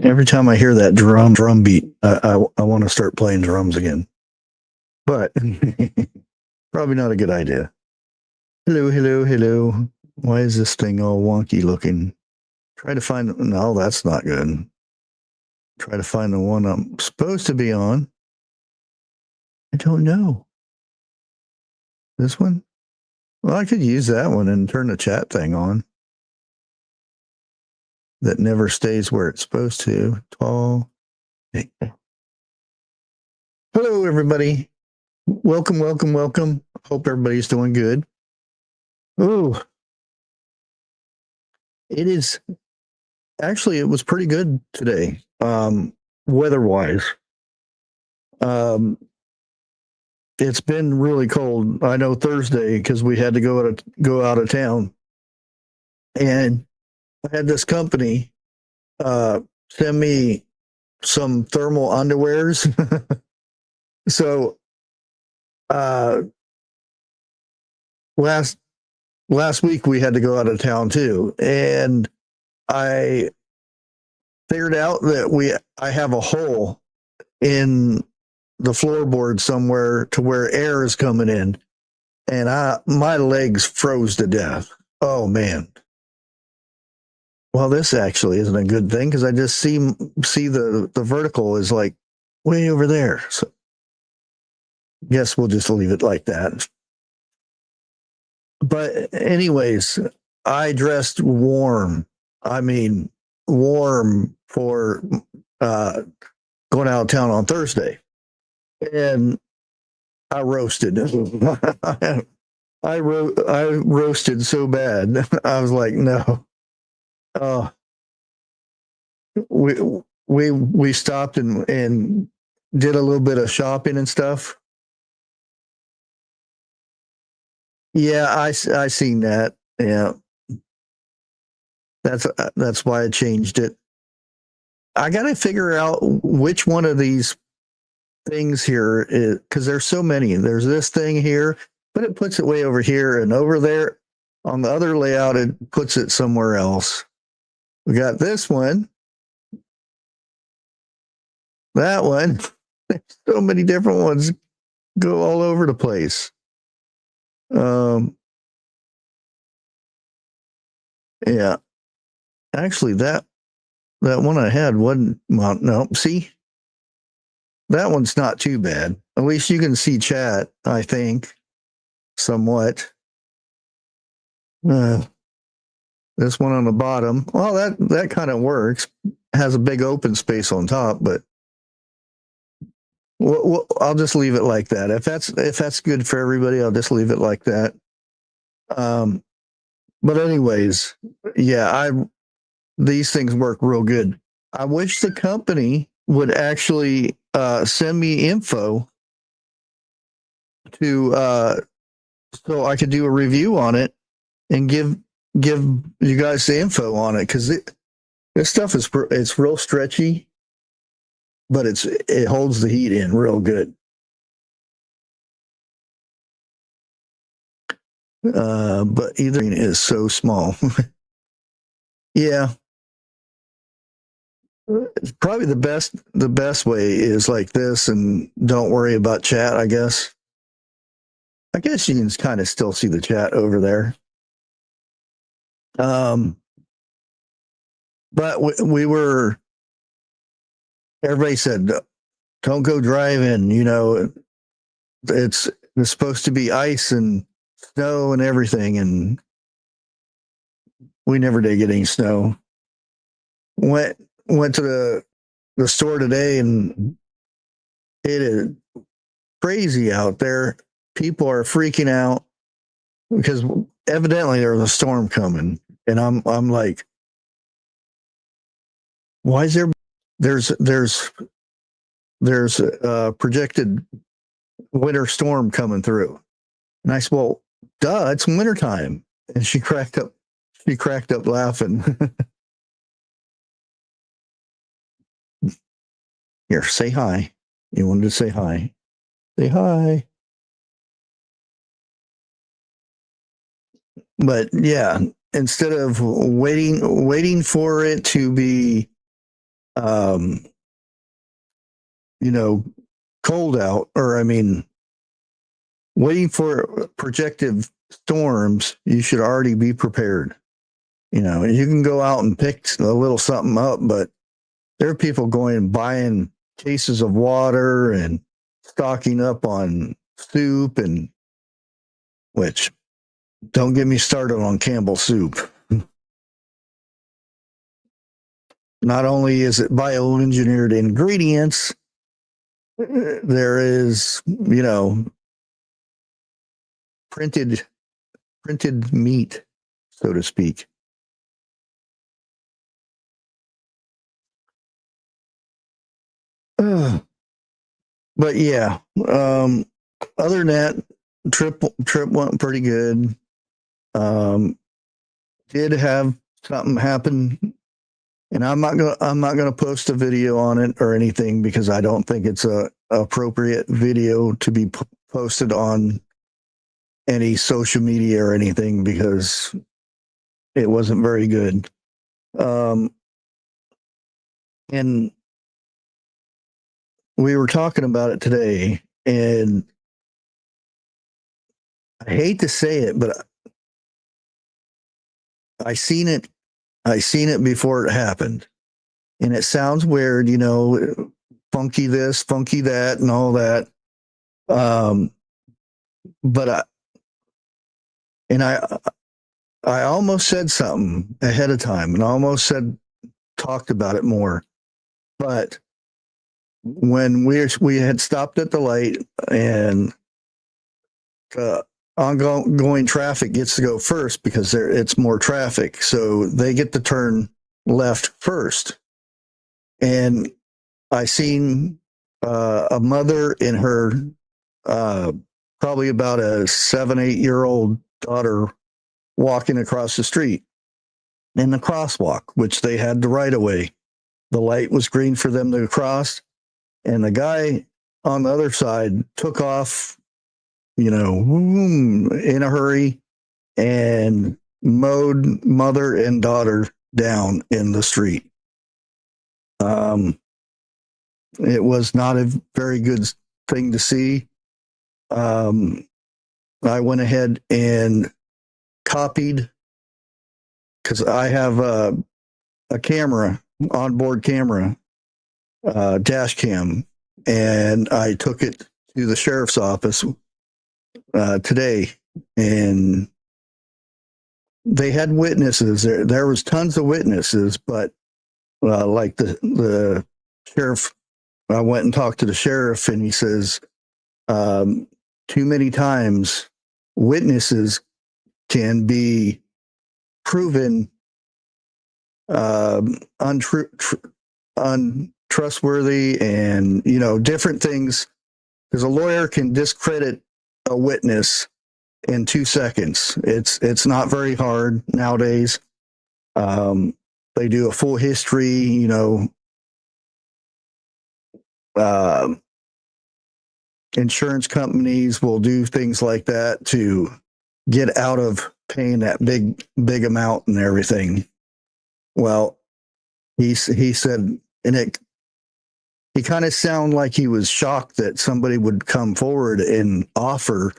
Every time I hear that drum beat, I want to start playing drums again. But probably not a good idea. Hello, hello, hello. Why is this thing all wonky looking? Try to find, no, that's not good. Try to find the one I'm supposed to be on. I don't know. This one? Well, I could use that one and turn the chat thing on. That never stays where it's supposed to. Tall. Hello, everybody. Welcome, welcome, welcome. Hope everybody's doing good. Ooh. It is, actually, it was pretty good today, weather-wise. It's been really cold. I know Thursday, because we had to go out of town. And I had this company send me some thermal underwears. So last week we had to go out of town too, and I figured out that I have a hole in the floorboard somewhere to where air is coming in, and my legs froze to death. Oh man. Well, this actually isn't a good thing, because I just see the vertical is like way over there. So guess we'll just leave it like that. But anyways, I dressed warm. I mean, warm for going out of town on Thursday. And I roasted. I roasted so bad. I was like, no. We stopped and did a little bit of shopping and stuff. Yeah, I seen that. Yeah, that's why I changed it. I got to figure out which one of these things here is, because there's so many. There's this thing here, but it puts it way over here, and over there on the other layout, it puts it somewhere else. We got this one, that one. There's so many different ones, go all over the place. Yeah, actually, that one I had wasn't. Well, no, see, that one's not too bad. At least you can see chat, I think, somewhat. This one on the bottom, well, that kind of works. Has a big open space on top, but I'll just leave it like that. If that's good for everybody, I'll just leave it like that. But anyways, yeah, these things work real good. I wish the company would actually send me info to so I could do a review on it and give you guys the info on it, because this stuff it's real stretchy, but it holds the heat in real good. But either is so small. Yeah. It's probably the best way is like this, and don't worry about chat, I guess. I guess you can kind of still see the chat over there. But everybody said, don't go driving, it's supposed to be ice and snow and everything, and we never did get any snow. Went to the store today, and it is crazy out there. People are freaking out because evidently there was a storm coming, and I'm like, why is there's a projected winter storm coming through? And I said, well, duh, it's wintertime. And she cracked up laughing. Here, say hi. You wanted to say hi. Say hi. But yeah, instead of waiting for it to be you know, cold out, or I mean, waiting for projected storms, you should already be prepared. You know, you can go out and pick a little something up, but there are people going and buying cases of water and stocking up on soup, and which, don't get me started on Campbell's soup. Not only is it bioengineered ingredients, there is, you know, printed meat, so to speak. But yeah, other than that, trip went pretty good. Did have something happen, and I'm not gonna post a video on it or anything, because I don't think it's a appropriate video to be posted on any social media or anything, because it wasn't very good. And we were talking about it today, and I hate to say it, but I seen it before it happened. And it sounds weird, you know, funky this, funky that, and all that. But I almost said something ahead of time, and I almost talked about it more. But when we had stopped at the light, and ongoing traffic gets to go first, because it's more traffic, so they get to turn left first. And I seen a mother and her probably about a 7-8-year-old daughter walking across the street in the crosswalk, which they had the right of way. The light was green for them to cross, and the guy on the other side took off, you know, in a hurry, and mowed mother and daughter down in the street. It was not a very good thing to see. I went ahead and copied, because I have a camera, onboard camera, dash cam, and I took it to the sheriff's office today, and they had witnesses. There was tons of witnesses, but like the sheriff, I went and talked to the sheriff, and he says, too many times witnesses can be proven untrustworthy, and, you know, different things, because a lawyer can discredit a witness in 2 seconds. It's not very hard nowadays. They do a full history, you know. Insurance companies will do things like that to get out of paying that big amount and everything. Well, he said, and he kind of sounded like he was shocked that somebody would come forward and offer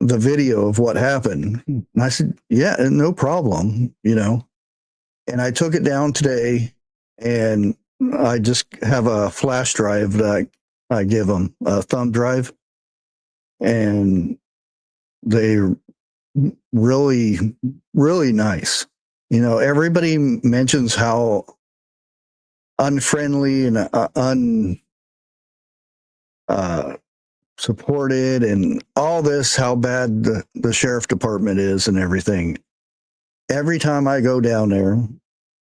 the video of what happened. And I said, yeah, no problem, you know. And I took it down today, and I just have a flash drive that I give them, a thumb drive, and they really, really nice. You know, everybody mentions how unfriendly and supported and all this, how bad the sheriff department is and everything. Every time I go down there,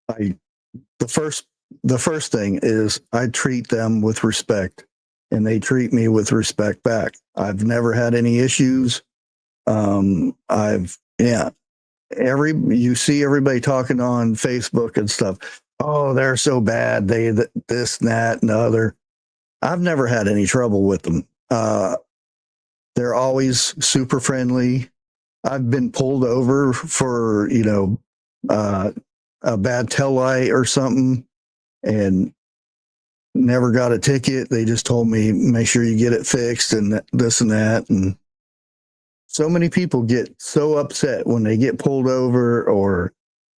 the first thing is I treat them with respect, and they treat me with respect back. I've never had any issues. You see everybody talking on Facebook and stuff. Oh, they're so bad. They this, and that, and the other. I've never had any trouble with them. They're always super friendly. I've been pulled over for, you know, a bad tail light or something, and never got a ticket. They just told me, make sure you get it fixed and this and that. And so many people get so upset when they get pulled over or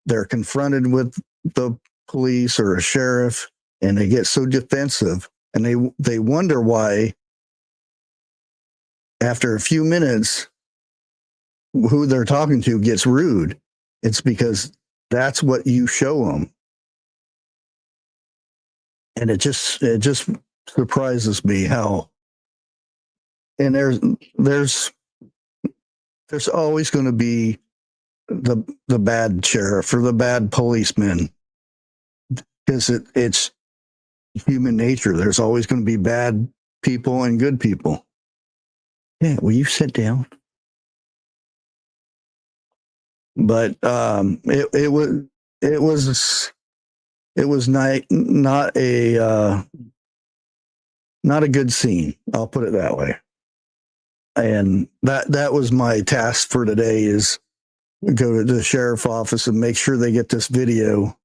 they're confronted with the police or a sheriff, and they get so defensive, and they wonder why after a few minutes who they're talking to gets rude. It's because that's what you show them. And it just surprises me how, and there's always going to be the bad sheriff or the bad policeman, because it's human nature. There's always going to be bad people and good people. Yeah, will you sit down? But it was not a good scene. I'll put it that way. And that was my task for today, is go to the sheriff's office and make sure they get this video,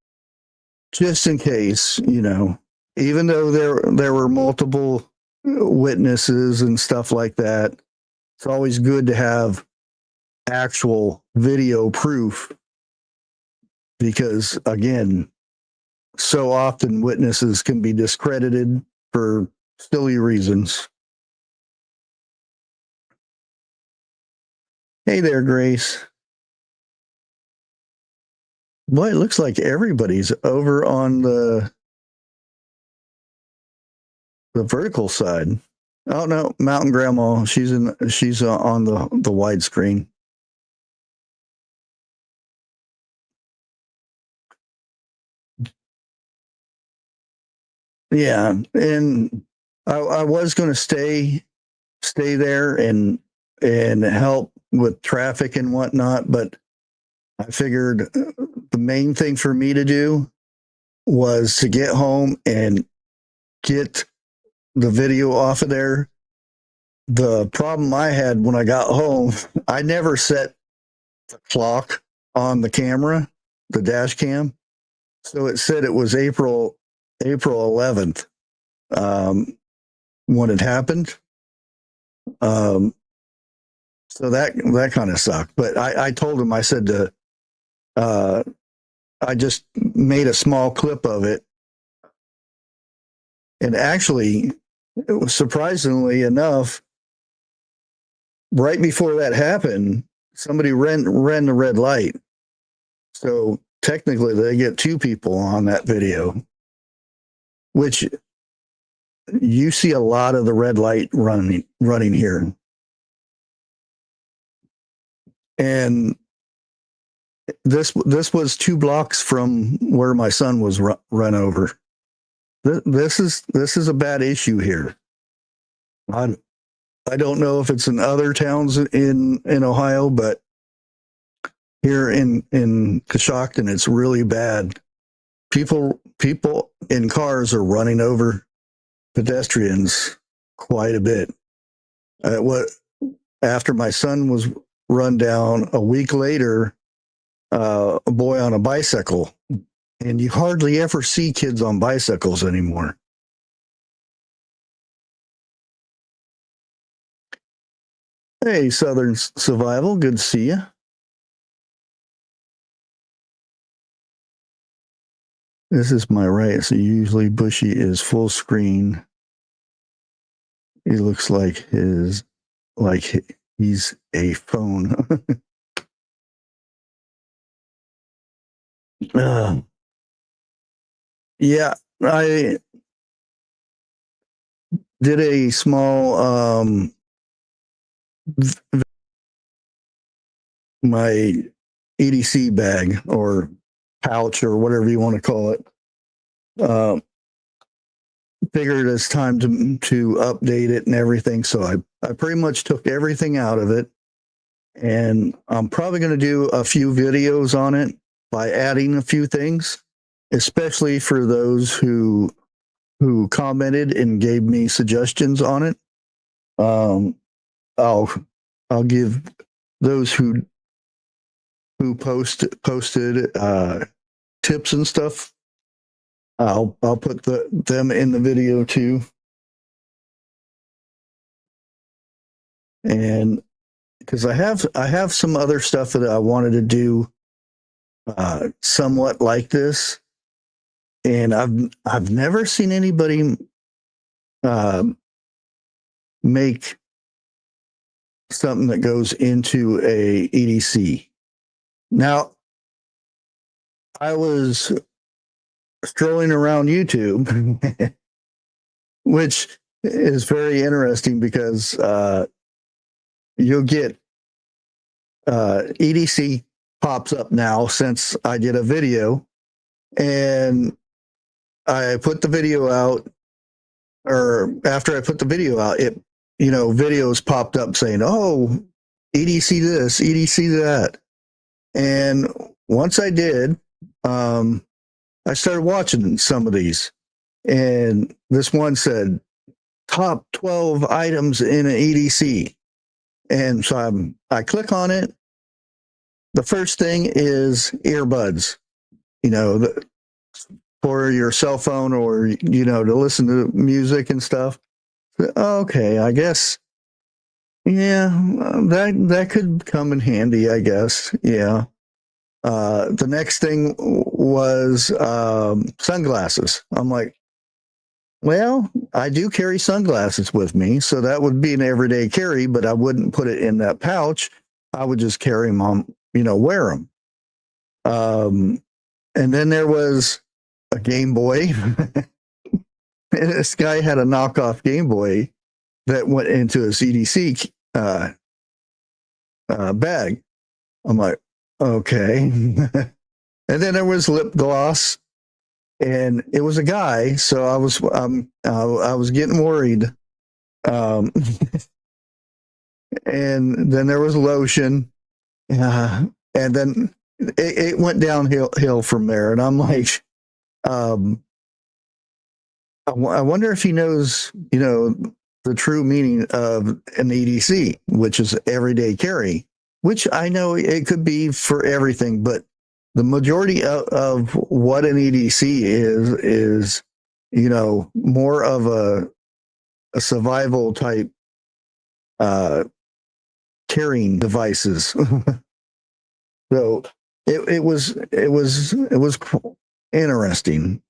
just in case, even though there were multiple witnesses and stuff like that. It's always good to have actual video proof, because again, so often witnesses can be discredited for silly reasons. Hey there, Grace. Boy, it looks like everybody's over on the vertical side. Oh no, Mountain Grandma. She's on the widescreen. Yeah, and I was going to stay there and help with traffic and whatnot, but I figured the main thing for me to do was to get home and get the video off of there. The problem I had when I got home, I never set the clock on the camera, the dash cam. So it said it was April 11th when it happened. So that kind of sucked. But I told him, I said I just made a small clip of it. And actually, it was, surprisingly enough, right before that happened, somebody ran the red light. So technically they get two people on that video, which you see a lot of the red light running here. And this was 2 blocks from where my son was run over. This is a bad issue here. I don't know if it's in other towns in Ohio, but here in Coshocton, it's really bad. People in cars are running over pedestrians quite a bit. After my son was run down, a week later, a boy on a bicycle, and you hardly ever see kids on bicycles anymore. Hey, Southern Survival, good to see you. This is my right, so usually Bushy is full screen. He looks like he's a phone. Yeah, I did a small my EDC bag or pouch or whatever you want to call it. Figured it's time to update it and everything. So I pretty much took everything out of it, and I'm probably going to do a few videos on it by adding a few things, especially for those who commented and gave me suggestions on it. I'll give those who posted tips and stuff I'll put them in the video too. And because I have some other stuff that I wanted to do somewhat like this, and I've never seen anybody make something that goes into a EDC. Now, I was strolling around YouTube, which is very interesting because you'll get EDC pops up now since I did a video, and I put the video out, or after I put the video out, it, videos popped up saying, oh, EDC this, EDC that. And once I did, I started watching some of these, and this one said top 12 items in an EDC. And so I click on it. The first thing is earbuds, for your cell phone, or, to listen to music and stuff. Okay, I guess, yeah, that could come in handy, I guess. Yeah. The next thing was sunglasses. I'm like, well, I do carry sunglasses with me, so that would be an everyday carry, but I wouldn't put it in that pouch. I would just carry them on, wear them. And then there was a Game Boy. This guy had a knockoff Game Boy that went into a CDC bag. I'm like, okay. And then there was lip gloss, and it was a guy, so I was getting worried. And then there was lotion, and then it went downhill from there. And I'm like, I wonder if he knows, the true meaning of an EDC, which is everyday carry, which I know it could be for everything, but the majority of what an EDC is, more of a survival type carrying devices. So it was interesting.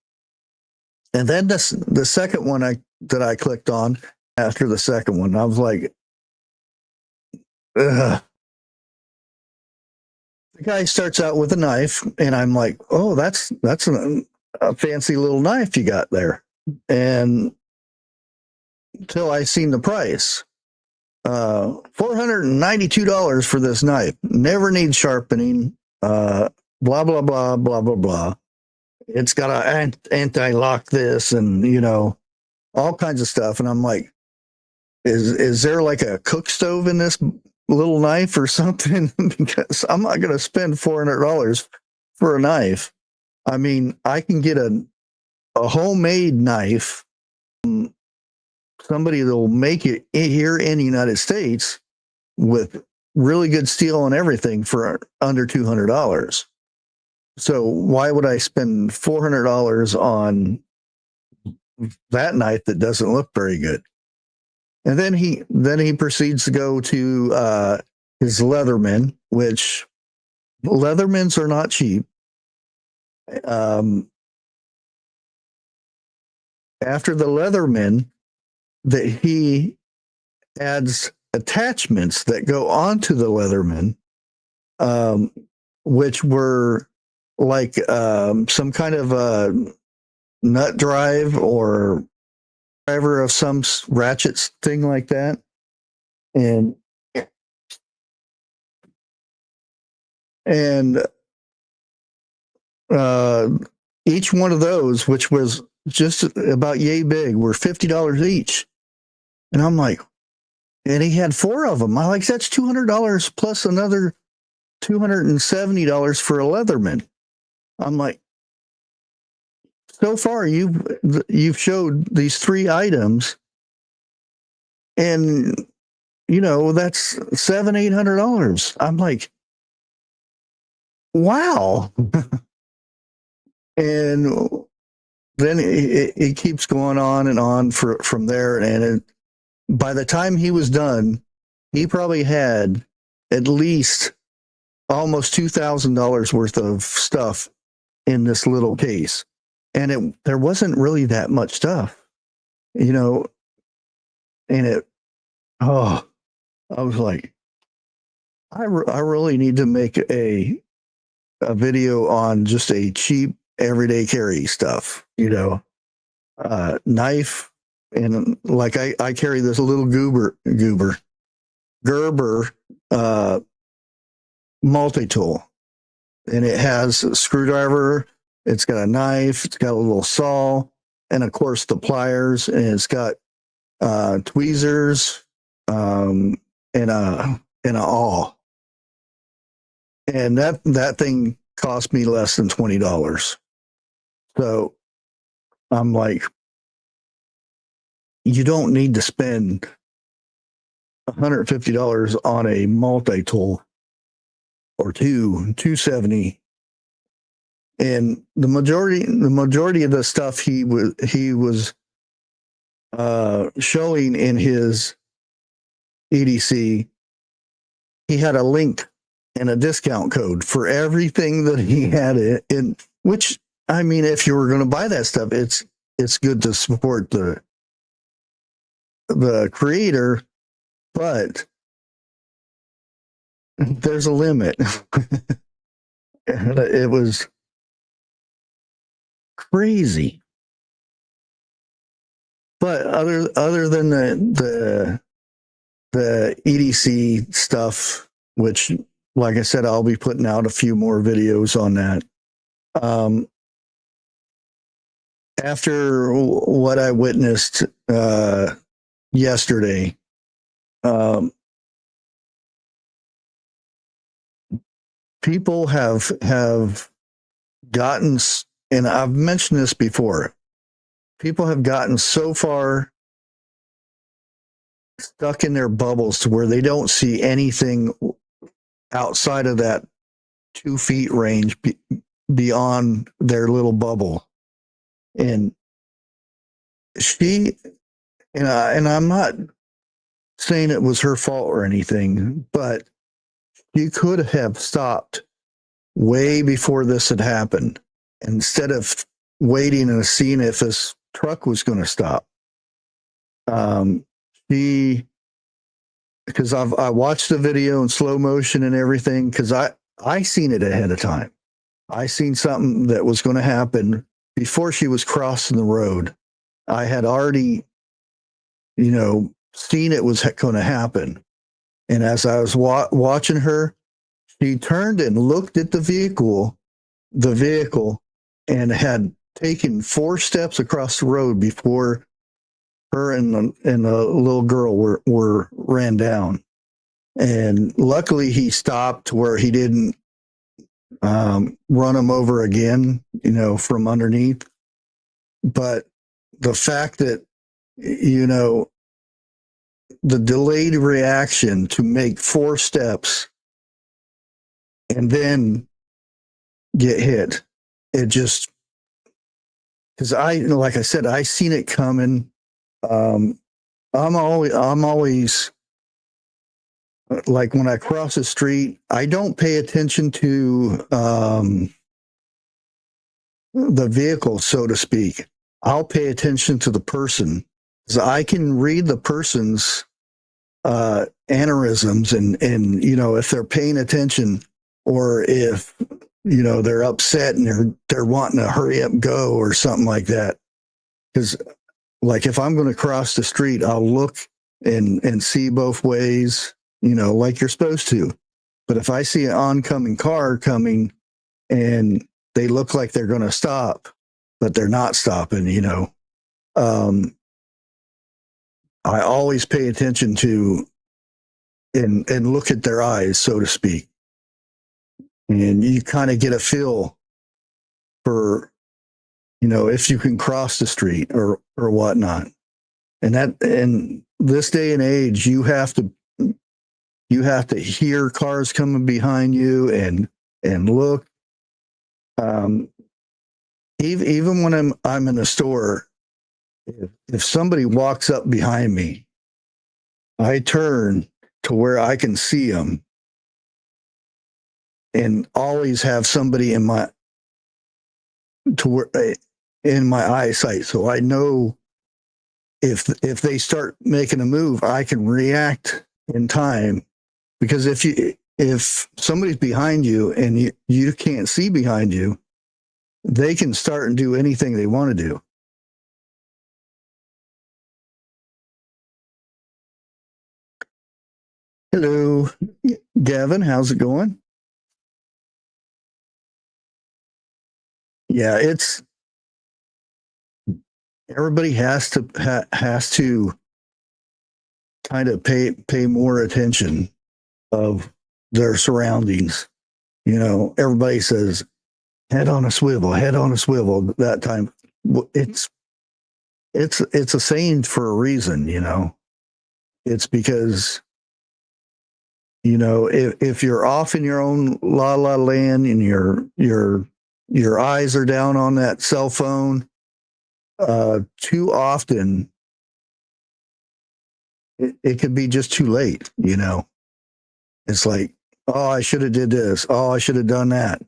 And then the second one that I clicked on after the second one, I was like, ugh. The guy starts out with a knife, and I'm like, oh, that's a fancy little knife you got there. And until I seen the price, $492 for this knife. Never needs sharpening. Blah blah blah blah blah blah. It's got an anti-lock this, and all kinds of stuff. And I'm like, is there like a cook stove in this little knife or something? Because I'm not going to spend $400 for a knife. I mean, I can get a homemade knife from somebody that'll make it here in the United States with really good steel and everything for under $200. So why would I spend $400 on that knife that doesn't look very good? And then he proceeds to go to his Leatherman, which Leathermans are not cheap. After the Leatherman, that he adds attachments that go onto the Leatherman, which were like some kind of a nut drive or driver of some ratchets thing like that. And each one of those, which was just about yay big, were $50 each. And I'm like, and he had 4 of them. I'm like, that's $200 plus another $270 for a Leatherman. I'm like, so far you've showed these 3 items, and that's $700-800. I'm like, wow. And then it keeps going on and on from there. And by the time he was done, he probably had at least almost $2,000 worth of stuff in this little case. And there wasn't really that much stuff, you know, and I was like, I really need to make a video on just a cheap everyday carry stuff, you know, knife. And like I carry this little Gerber multi-tool, and it has a screwdriver, it's got a knife, it's got a little saw, and of course the pliers, and it's got tweezers, and a awl. And that thing cost me less than $20. So I'm like, you don't need to spend $150 on a multi-tool or $270. And the majority of the stuff he was showing in his EDC, he had a link and a discount code for everything that he had in, which, I mean, if you were going to buy that stuff, it's good to support the creator, but there's a limit. It was crazy. But other than the EDC stuff, which, like I said, I'll be putting out a few more videos on that. After what I witnessed yesterday, people have gotten, and I've mentioned this before, people have gotten so far stuck in their bubbles to where they don't see anything outside of that 2 feet range beyond their little bubble. And she, and I'm not saying it was her fault or anything, but she could have stopped way before this had happened, instead of waiting and seeing if this truck was going to stop. Because I watched the video in slow motion and everything, because I seen it ahead of time. I seen something that was going to happen before she was crossing the road. I had already, seen it was going to happen. And as I was watching her, she turned and looked at the vehicle, and had taken 4 steps across the road before her and the little girl were ran down. And luckily he stopped to where he didn't run him over again, from underneath. But the fact that, the delayed reaction to make 4 steps and then get hit, it just, because like I said, I seen it coming. I'm always like, when I cross the street, I don't pay attention to the vehicle, so to speak. I'll pay attention to the person, because I can read the person's aneurysms and if they're paying attention, or if they're upset and they're wanting to hurry up and go or something like that. Because like, if I'm going to cross the street, I'll look and see both ways, like you're supposed to. But if I see an oncoming car coming and they look like they're going to stop, but they're not stopping, I always pay attention to and look at their eyes, so to speak. And you kind of get a feel for, if you can cross the street or whatnot. And that, in this day and age, you have to hear cars coming behind you and look. even when I'm in a store, if somebody walks up behind me, I turn to where I can see them and always have somebody in my eyesight, so I know if they start making a move, I can react in time. Because if somebody's behind you and you can't see behind you, they can start and do anything they want to do. Hello, Gavin. How's it going? Yeah, it's everybody has to kind of pay more attention of their surroundings. You know, everybody says head on a swivel, head on a swivel. That time, it's it's a saying for a reason. You know, it's because if you're off in your own la la land and your eyes are down on that cell phone too often, it can be just too late. It's like, oh, I should have did this, oh, I should have done that.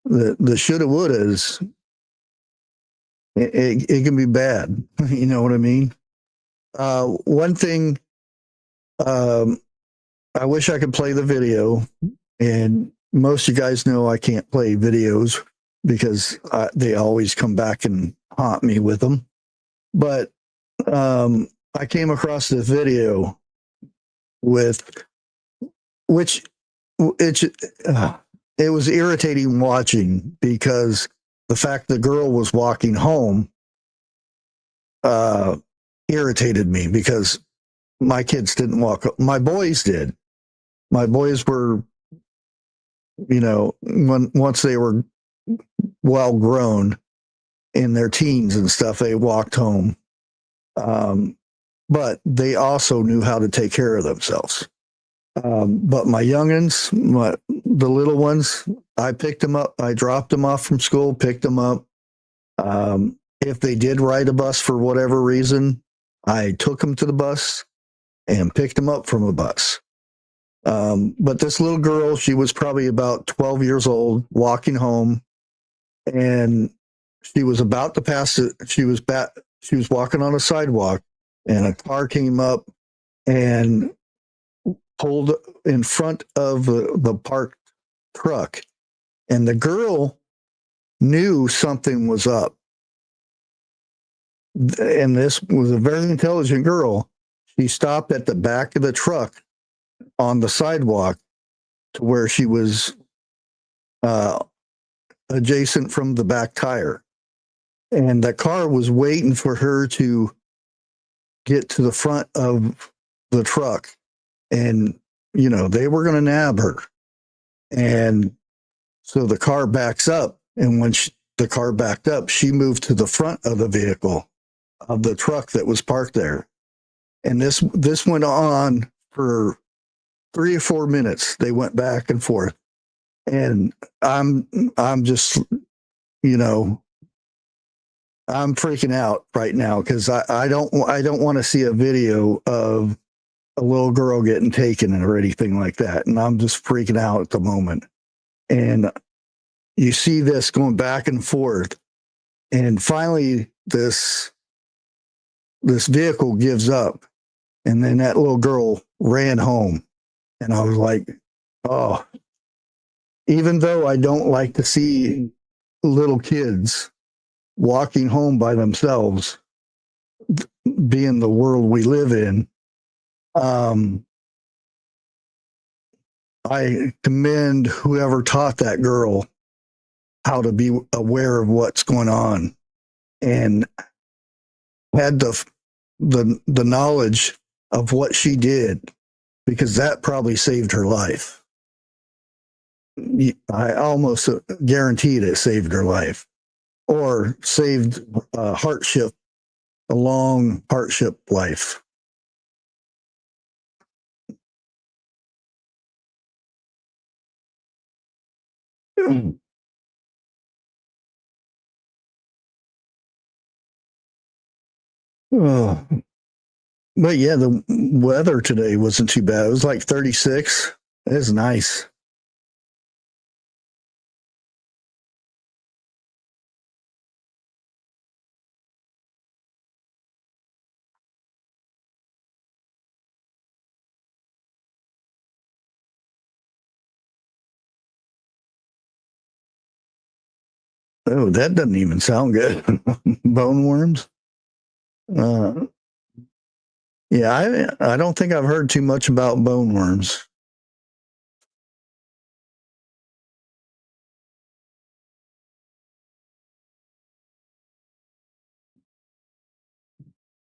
The shoulda wouldas, it can be bad. You know what I mean? One thing, um, I wish I could play the video, and most of you guys know I can't play videos because they always come back and haunt me with them. But I came across this video with which it was irritating watching, because the fact the girl was walking home irritated me, because my kids didn't walk. My boys did. My boys were, once they were well grown in their teens and stuff, they walked home. But they also knew how to take care of themselves. But my youngins, the little ones, I picked them up. I dropped them off from school, picked them up. If they did ride a bus for whatever reason, I took them to the bus and picked them up from a bus. But this little girl, she was probably about 12 years old, walking home, and she was about to pass it. She was walking on a sidewalk, and a car came up and pulled in front of the parked truck. And the girl knew something was up. And this was a very intelligent girl. She stopped at the back of the truck on the sidewalk to where she was adjacent from the back tire. And the car was waiting for her to get to the front of the truck. And, they were going to nab her. And so the car backs up. And when the car backed up, she moved to the front of the vehicle of the truck that was parked there. And this went on for 3 or 4 minutes. They went back and forth. And I'm just, I'm freaking out right now, because I don't want to see a video of a little girl getting taken or anything like that. And I'm just freaking out at the moment. And you see this going back and forth. And finally, this vehicle gives up. And then that little girl ran home. And I was like, oh, even though I don't like to see little kids walking home by themselves, being the world we live in, I commend whoever taught that girl how to be aware of what's going on, and had the knowledge of what she did, because that probably saved her life. I almost guaranteed it saved her life, or saved a long hardship life. Oh, but yeah, the weather today wasn't too bad. It was like 36. It was nice. Oh, that doesn't even sound good. Bone worms. Uh, yeah, I don't think I've heard too much about bone worms.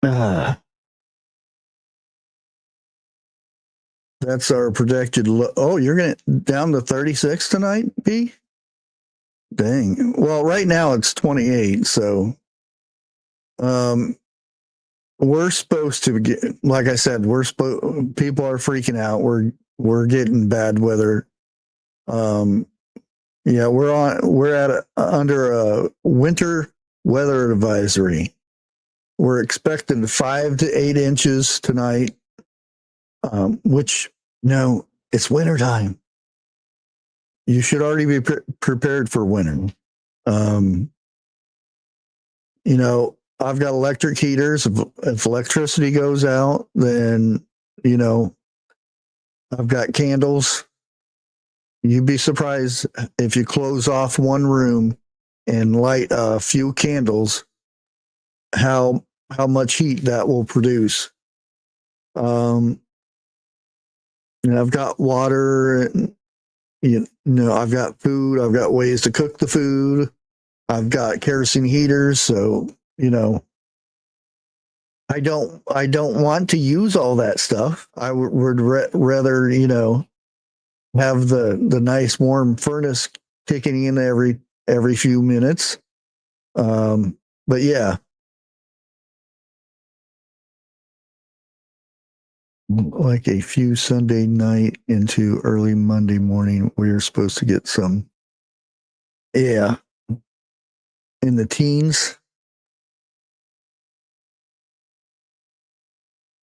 Uh, that's our projected. Oh, you're going down to 36 tonight, P? Dang. Well, right now it's 28. So, we're supposed to get, like I said, people are freaking out. We're getting bad weather. Yeah, we're under a winter weather advisory. We're expecting 5 to 8 inches tonight, which, no, it's wintertime. You should already be prepared for winter. I've got electric heaters. If electricity goes out, then, I've got candles. You'd be surprised if you close off one room and light a few candles, how much heat that will produce. And I've got water, and, I've got food. I've got ways to cook the food. I've got kerosene heaters, so I don't want to use all that stuff. I would rather have the nice warm furnace kicking in every few minutes. But yeah, like a few Sunday night into early Monday morning, we are supposed to get some. Yeah, in the teens.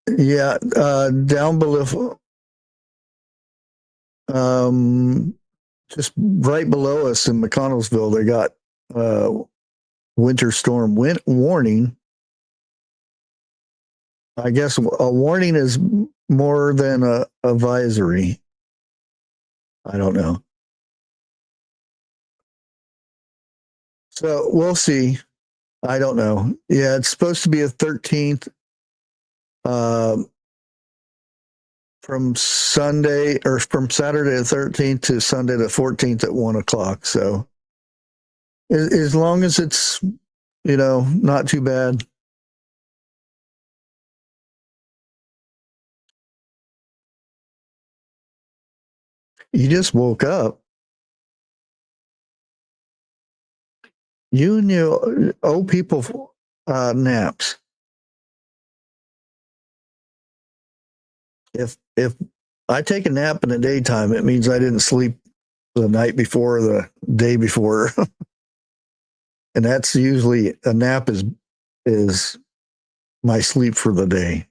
Yeah, down below, just right below us in McConnellsville, they got winter storm warning. I guess a warning is more than a advisory. I don't know. So we'll see. I don't know. Yeah, it's supposed to be a 13th from Sunday or from Saturday the 13th to Sunday the 14th at 1:00. So as long as it's, not too bad. You just woke up. You knew old people naps. If I take a nap in the daytime, it means I didn't sleep the night before, the day before, and that's usually a nap is my sleep for the day.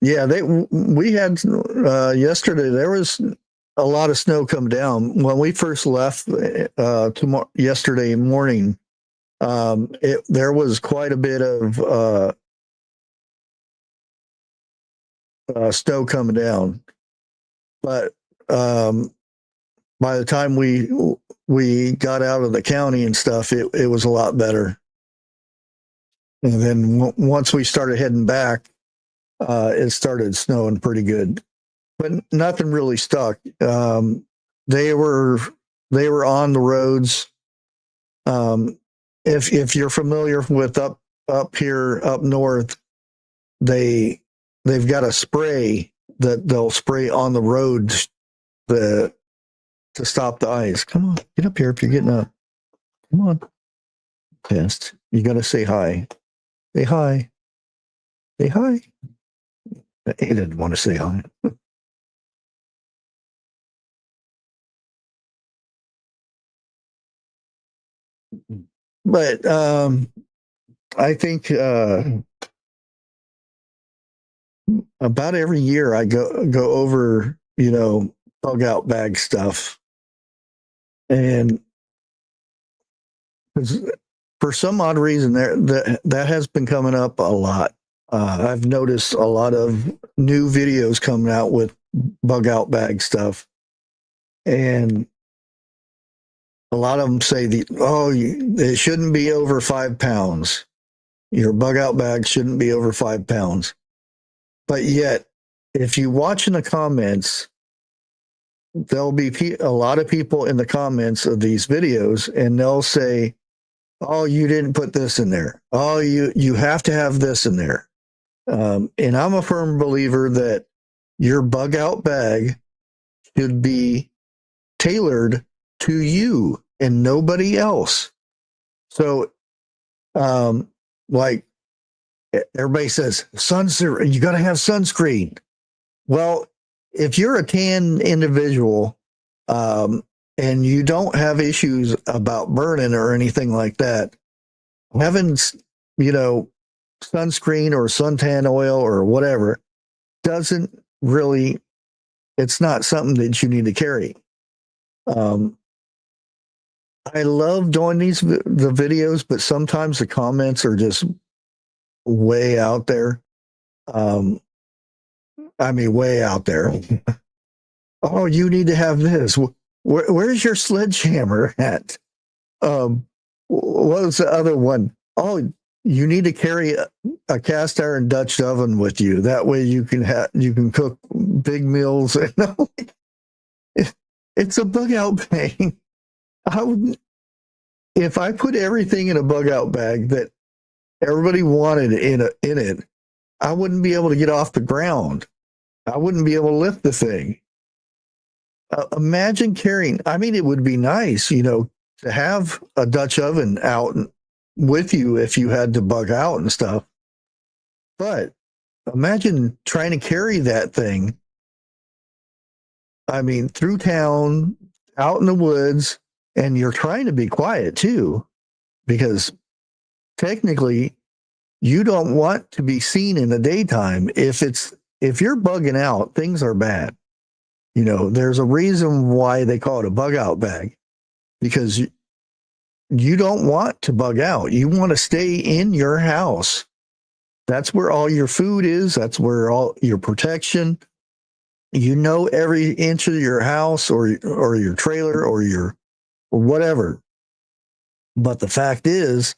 Yeah, we had yesterday. There was a lot of snow come down when we first left yesterday morning. There was quite a bit of snow coming down, but by the time we got out of the county and stuff, it was a lot better. And then once we started heading back, it started snowing pretty good, but nothing really stuck. They were on the roads. If you're familiar with up here up north, they've got a spray that they'll spray on the roads to to stop the ice. Come on, get up here if you're getting up. Come on. Pest. You got to say hi. Say hi. Say hi. He didn't want to say hi. But I think about every year I go over, bug out bag stuff, and for some odd reason that has been coming up a lot. I've noticed a lot of new videos coming out with bug out bag stuff, and a lot of them say it shouldn't be over 5 pounds. Your bug out bag shouldn't be over 5 pounds. But yet, if you watch in the comments, there'll be a lot of people in the comments of these videos, and they'll say, "Oh, you didn't put this in there. Oh, you have to have this in there." And I'm a firm believer that your bug out bag should be tailored to you and nobody else. So, like everybody says, you got to have sunscreen. Well, if you're a tan individual, and you don't have issues about burning or anything like that, having, sunscreen or suntan oil or whatever doesn't really, it's not something that you need to carry. I love doing the videos, but sometimes the comments are just way out there. Way out there. Oh, you need to have this. Where's your sledgehammer at? What was the other one? Oh, you need to carry a cast iron Dutch oven with you. That way you can cook big meals. It's a bug out bag. If I put everything in a bug out bag that everybody wanted in it, I wouldn't be able to get off the ground. I wouldn't be able to lift the thing. Imagine carrying. It would be nice, to have a Dutch oven out with you if you had to bug out and stuff. But imagine trying to carry that thing. Through town, out in the woods, and you're trying to be quiet too, because technically you don't want to be seen in the daytime. If you're bugging out, things are bad. There's a reason why they call it a bug out bag, because you don't want to bug out. You want to stay in your house. That's where all your food is. That's where all your protection. Every inch of your house or your trailer or whatever. But the fact is,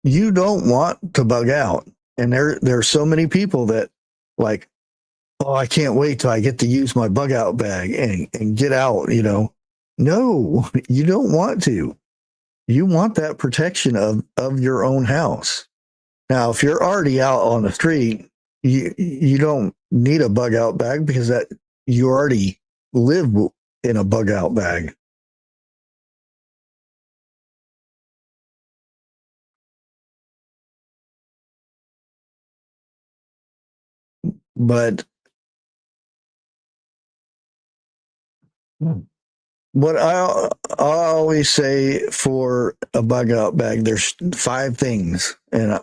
you don't want to bug out. And there's so many people that like, oh, I can't wait till I get to use my bug out bag and get out, No, you don't want to. You want that protection of your own house. Now, if you're already out on the street, you don't need a bug out bag, because that you already live in a bug out bag. But what I always say for a bug out bag, there's 5 things, and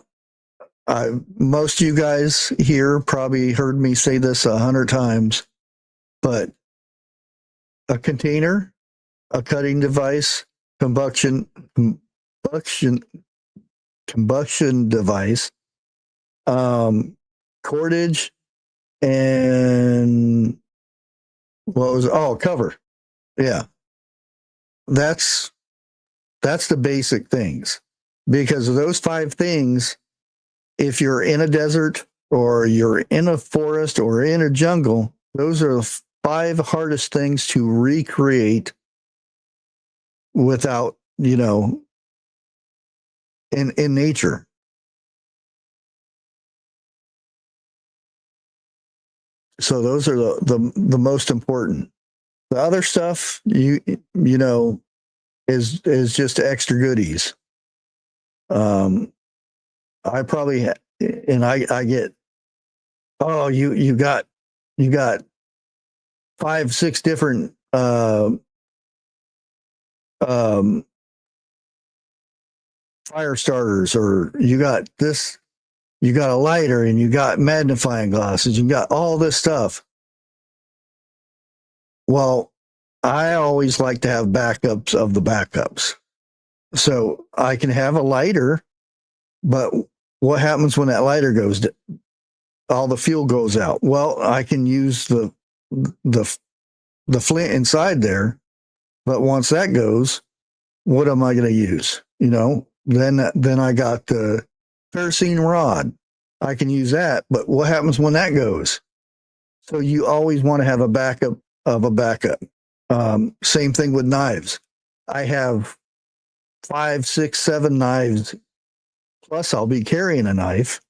most of you guys here probably heard me say this 100 times, but a container, a cutting device, combustion device, cordage, and cover. Yeah. That's the basic things, because of those 5 things, if you're in a desert or you're in a forest or in a jungle, those are the 5 hardest things to recreate without, in nature. So those are the most important. The other stuff, you know, is just extra goodies. I probably and I get, oh, you got 5-6 different fire starters, or you got this, you got a lighter, and you got magnifying glasses, you got all this stuff. Well, I always like to have backups of the backups. So I can have a lighter, but what happens when that lighter goes? All the fuel goes out. Well, I can use the flint inside there, but once that goes, what am I going to use? You know, then I got the kerosene rod. I can use that, but what happens when that goes? So you always want to have a backup of a backup. Same thing with knives. I have 5, 6, 7 knives. Plus, I'll be carrying a knife.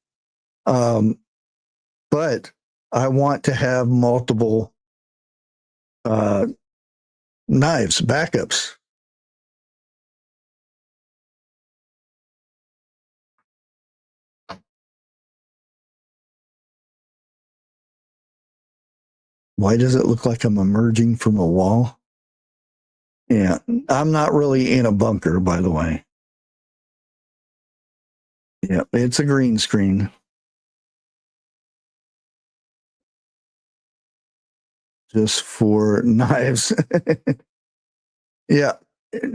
But I want to have multiple knives, backups. Why does it look like I'm emerging from a wall? Yeah, I'm not really in a bunker, by the way. Yeah, it's a green screen. Just for knives. Yeah,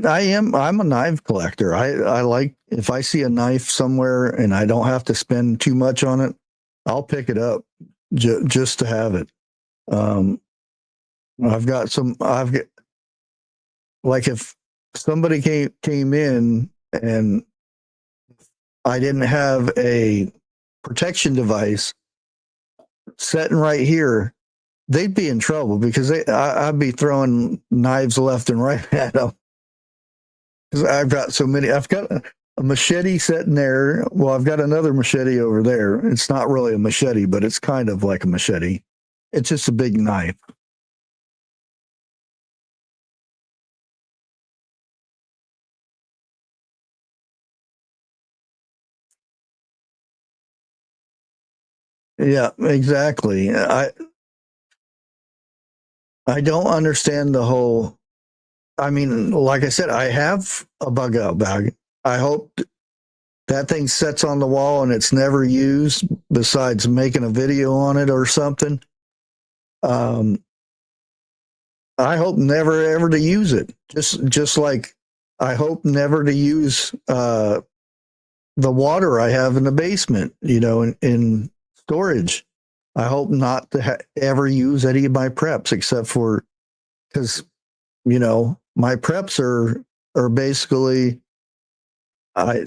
I'm a knife collector. I like, if I see a knife somewhere and I don't have to spend too much on it, I'll pick it up just to have it. I've got, like, if somebody came in and I didn't have a protection device sitting right here, they'd be in trouble, because I'd be throwing knives left and right at them. Because I've got so many. I've got a machete sitting there. Well, I've got another machete over there. It's not really a machete, but it's kind of like a machete. It's just a big knife. Yeah, exactly. I don't understand the whole. I mean, like I said, I have a bug out bag. I hope that thing sits on the wall and it's never used, besides making a video on it or something. Um, I hope never ever to use it. Just like I hope never to use the water I have in the basement, you know, in storage. I hope not to ever use any of my preps, except for, because, you know, my preps are basically I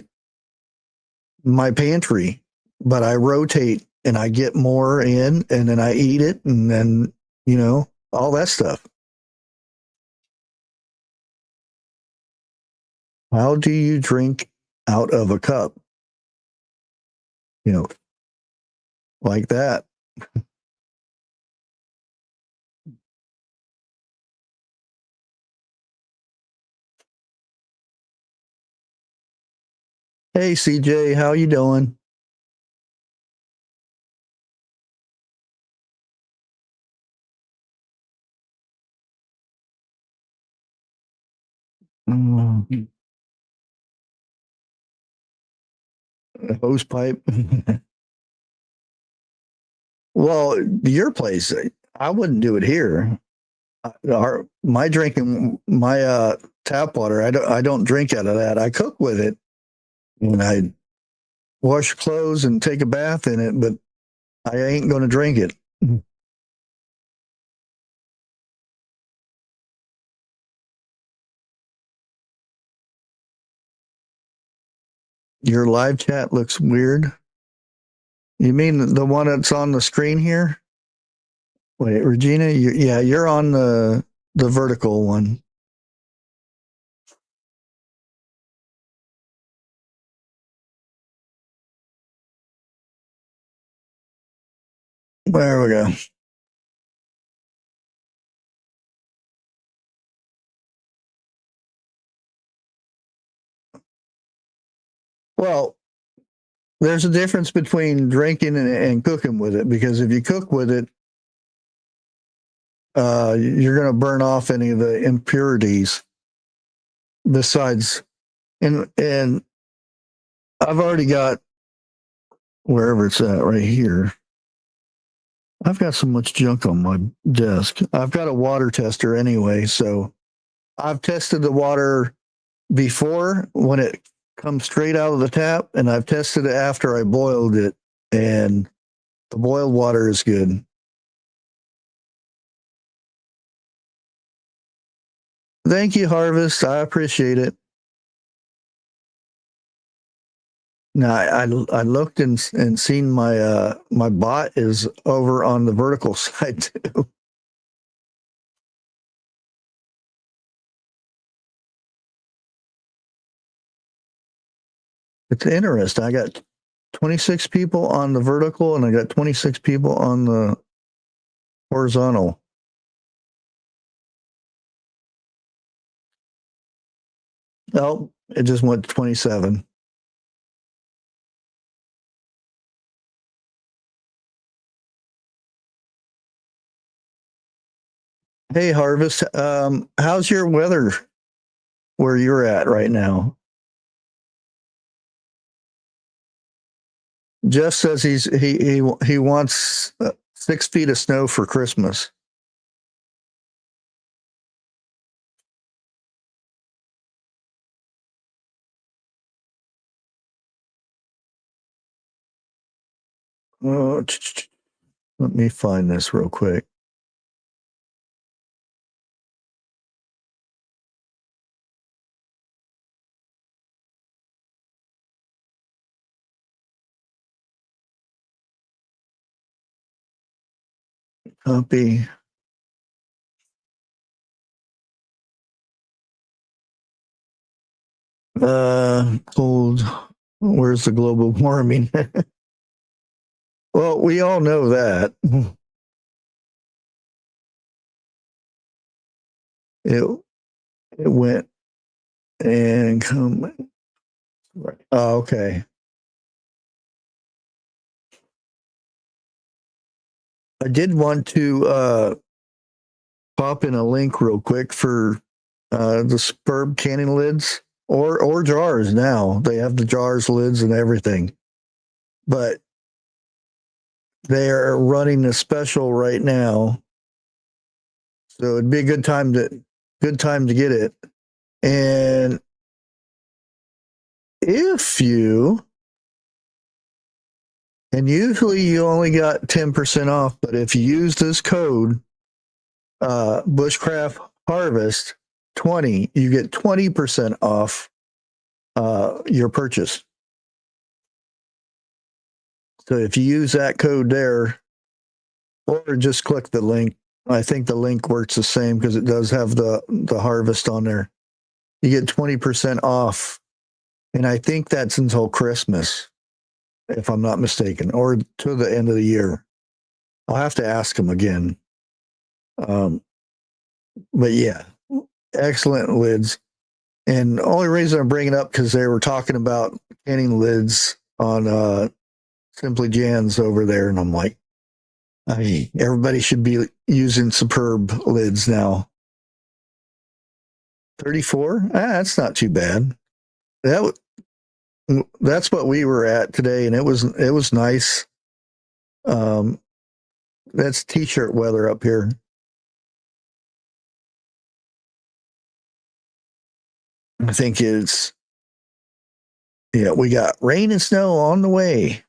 my pantry, but I rotate and I get more in, and then I eat it, and then, you know, all that stuff. How do you drink out of a cup? You know, like that. Hey CJ, how you doing? Mm, hose pipe. Well, your place, I wouldn't do it here. My drinking, my tap water, I don't drink out of that. I cook with it, and I wash clothes and take a bath in it, but I ain't going to drink it. Your live chat looks weird. You mean the one that's on the screen here? Wait, Regina, yeah, you're on the vertical one. There we go. Well, there's a difference between drinking and cooking with it, because if you cook with it, you're going to burn off any of the impurities. Besides, and I've already got, wherever it's at, right here. I've got so much junk on my desk. I've got a water tester anyway, so I've tested the water before when it comes straight out of the tap, and I've tested it after I boiled it, and the boiled water is good. Thank you, Harvest. I appreciate it. Now, I looked and seen my bot is over on the vertical side too. It's interesting. I got 26 people on the vertical, and I got 26 people on the horizontal. Oh, it just went to 27. Hey, Harvest. How's your weather where you're at right now? Jeff says he wants 6 feet of snow for Christmas. Oh, let me find this real quick. Copy. Cold. Where's the global warming? Well, we all know that. It went and come. Right. Oh, okay. I did want to pop in a link real quick for the Superb canning lids or jars. Now they have the jars, lids, and everything, but they are running a special right now, so it'd be a good time to get it. And if you, and usually you only got 10% off, but if you use this code Bushcraft Harvest 20, you get 20% off your purchase. So if you use that code there, or just click the link, I think the link works the same because it does have the harvest on there. You get 20% off, and I think that's until Christmas, if I'm not mistaken, or to the end of the year. I'll have to ask them again. But yeah, excellent lids. And the only reason I'm bringing it up because they were talking about canning lids on Simply Jan's over there, and I'm like, everybody should be using Superb lids now. 34? That's not too bad. That's what we were at today, and it was nice. That's t-shirt weather up here. I think it's, yeah, we got rain and snow on the way.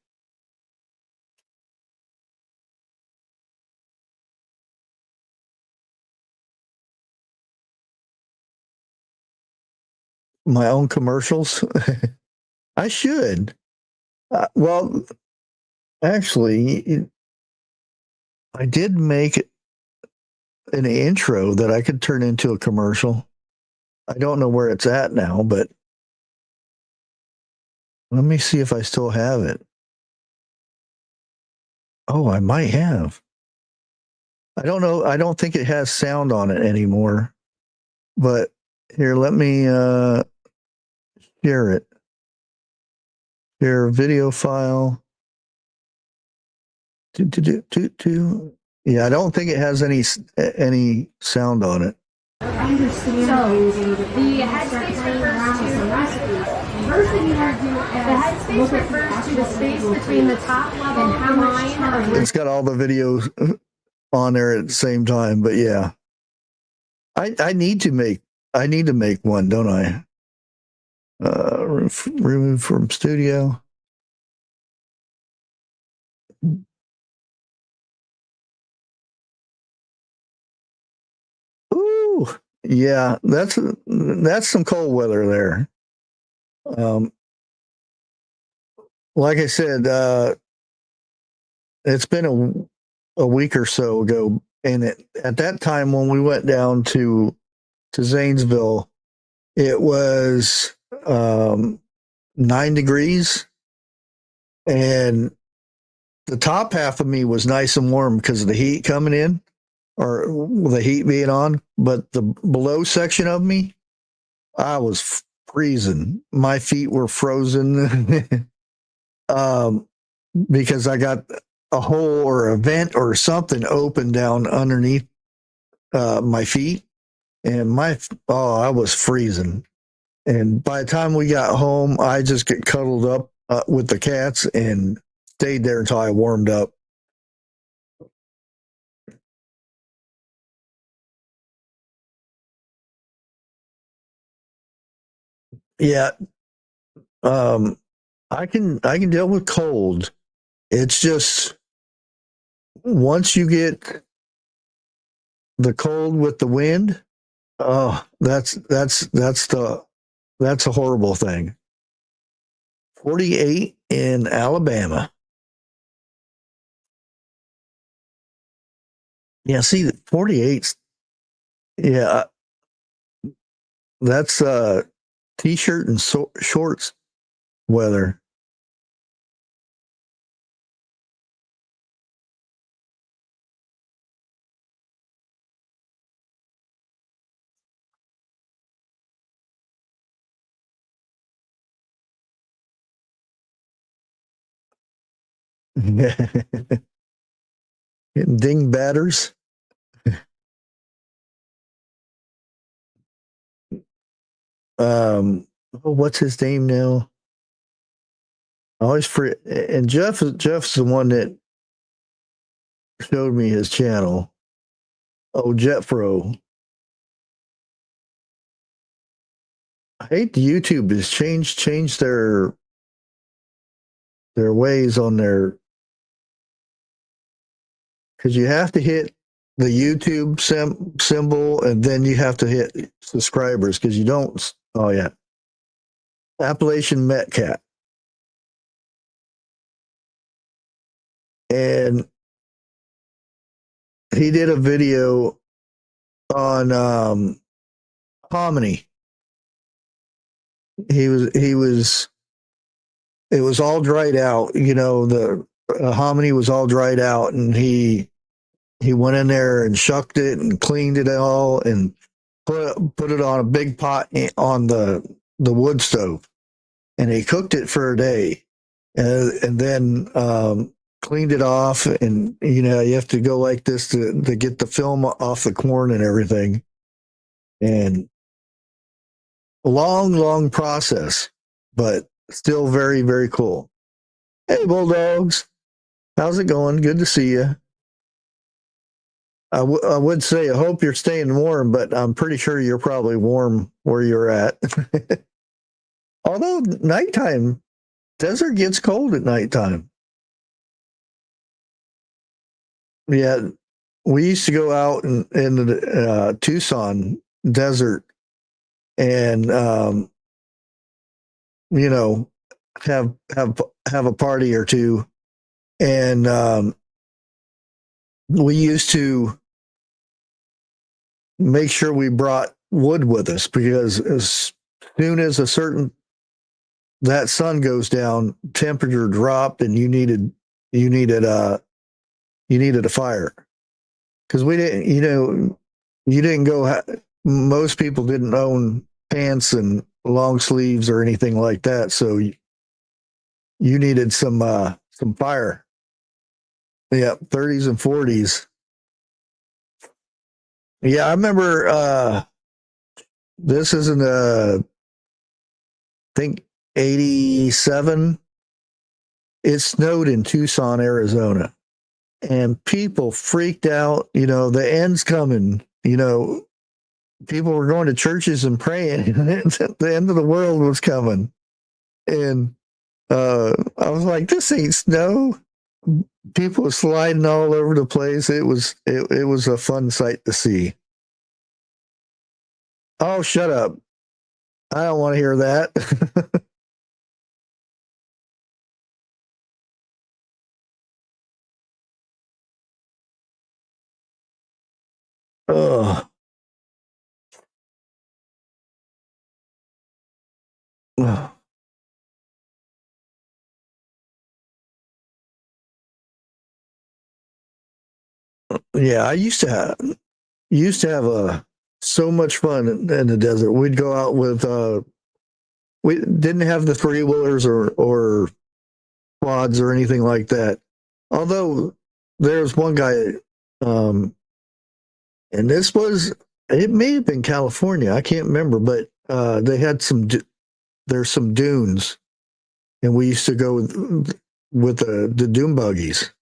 My own commercials. I should. Well, actually, I did make an intro that I could turn into a commercial. I don't know where it's at now, but let me see if I still have it. Oh, I might have. I don't know. I don't think it has sound on it anymore. But here, let me share it. Share video file. Yeah, I don't think it has any sound on it. So the headspace refers to first thing you want to do. The headspace refers to the space between the top level and how much. It's got all the videos on there at the same time, but yeah, I need to make one, don't I? Remove from studio. Ooh, yeah, that's some cold weather there. Like I said, it's been a week or so ago, and at that time when we went down to Zanesville, it was 9 degrees, and the top half of me was nice and warm because of the heat coming in, or the heat being on, but the below section of me, I was freezing. My feet were frozen because I got a hole or a vent or something open down underneath my feet, and I was freezing. And by the time we got home, I just get cuddled up with the cats and stayed there until I warmed up. Yeah, I can deal with cold. It's just once you get the cold with the wind, oh, that's a horrible thing. 48 in Alabama. Yeah, see, 48. Yeah, that's t-shirt and shorts weather. Ding batters. What's his name now? I always forget. And Jeff's the one that showed me his channel. Oh, Jetfro. I hate the YouTube has changed their ways on their, because you have to hit the YouTube symbol and then you have to hit subscribers because you don't. Oh yeah, Appalachian Metcat, and he did a video on hominy. He was it was all dried out. You know, the hominy was all dried out, and he went in there and shucked it and cleaned it all and put it on a big pot on the wood stove, and he cooked it for a day, and then cleaned it off. And you know, you have to go like this to get the film off the corn and everything, and a long process, but still very, very cool. Hey, Bulldogs, how's it going? Good to see you. I would say I hope you're staying warm, but I'm pretty sure you're probably warm where you're at. Although nighttime, desert gets cold at nighttime. Yeah, we used to go out in the Tucson desert and you know, have a party or two, and we used to make sure we brought wood with us, because as soon as that sun goes down, temperature dropped, and you needed a fire, because we didn't, you didn't go. Most people didn't own pants and long sleeves or anything like that, so you needed some fire. Yeah, 30s and 40s. Yeah, I remember this is in I think 87. It snowed in Tucson, Arizona, and people freaked out. You know, the end's coming. You know, people were going to churches and praying. The end of the world was coming, and I was like, "This ain't snow." People were sliding all over the place. It was a fun sight to see. Oh, shut up! I don't want to hear that. Oh, yeah. I used to have so much fun in the desert. We'd go out with we didn't have the three wheelers or quads or anything like that. Although there's one guy, um, and this was it may have been California. I can't remember, but they had there's some dunes, and we used to go with the dune buggies.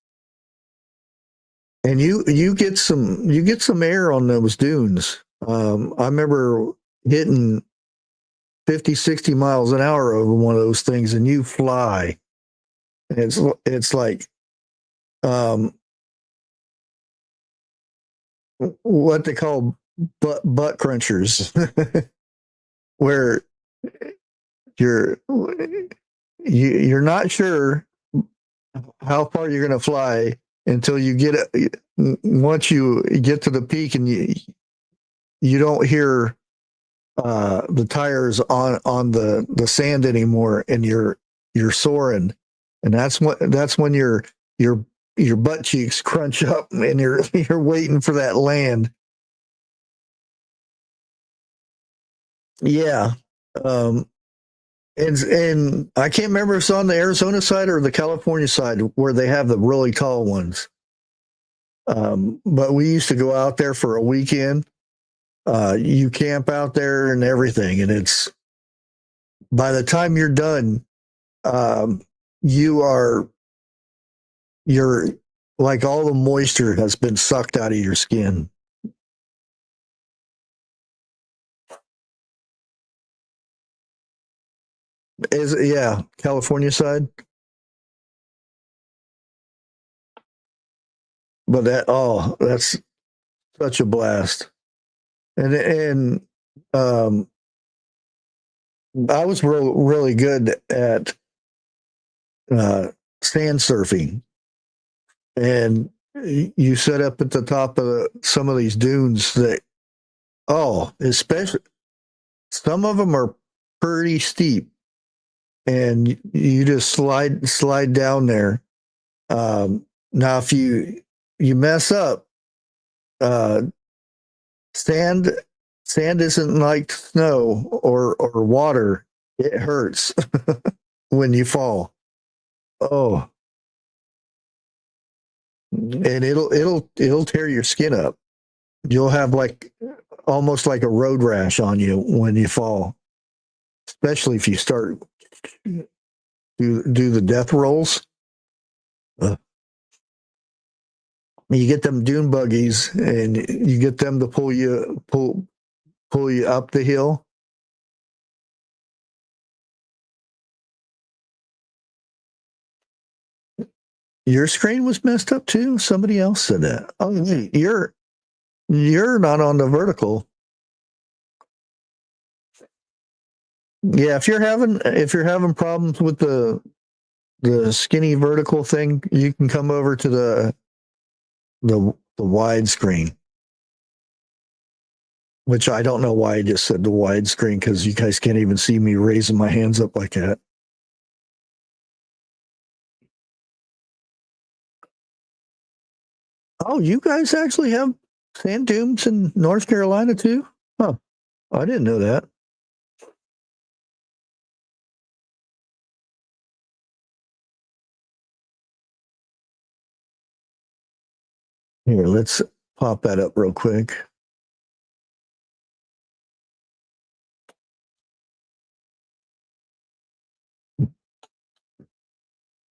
And you get some air on those dunes. I remember hitting 50, 60 miles an hour over one of those things, and you fly. It's like what they call butt crunchers, where you're you're not sure how far you're going to fly until you get it. Once you get to the peak, and you don't hear the tires on the sand anymore, and you're soaring, and that's when your butt cheeks crunch up, and you're waiting for that land. Yeah. um and I can't remember if it's on the Arizona side or the California side where they have the really tall ones. But we used to go out there for a weekend. You camp out there and everything, and it's by the time you're done, um, you're like all the moisture has been sucked out of your skin. Yeah, California side. But that's such a blast. And um, I was really good at sand surfing, and you set up at the top of some of these dunes that especially some of them are pretty steep, and you just slide down there. Now, if you mess up, uh, sand isn't like snow or water. It hurts when you fall. Oh, and it'll tear your skin up. You'll have like almost like a road rash on you when you fall, especially if you start do the death rolls. You get them dune buggies, and you get them to pull you up the hill. Your screen was messed up too. Somebody else said that. Oh, wait, you're not on the vertical. Yeah, if you're having problems with the skinny vertical thing, you can come over to the wide screen. Which I don't know why I just said the wide screen, because you guys can't even see me raising my hands up like that. Oh, you guys actually have sand dunes in North Carolina too? Huh. I didn't know that. Here, let's pop that up real quick.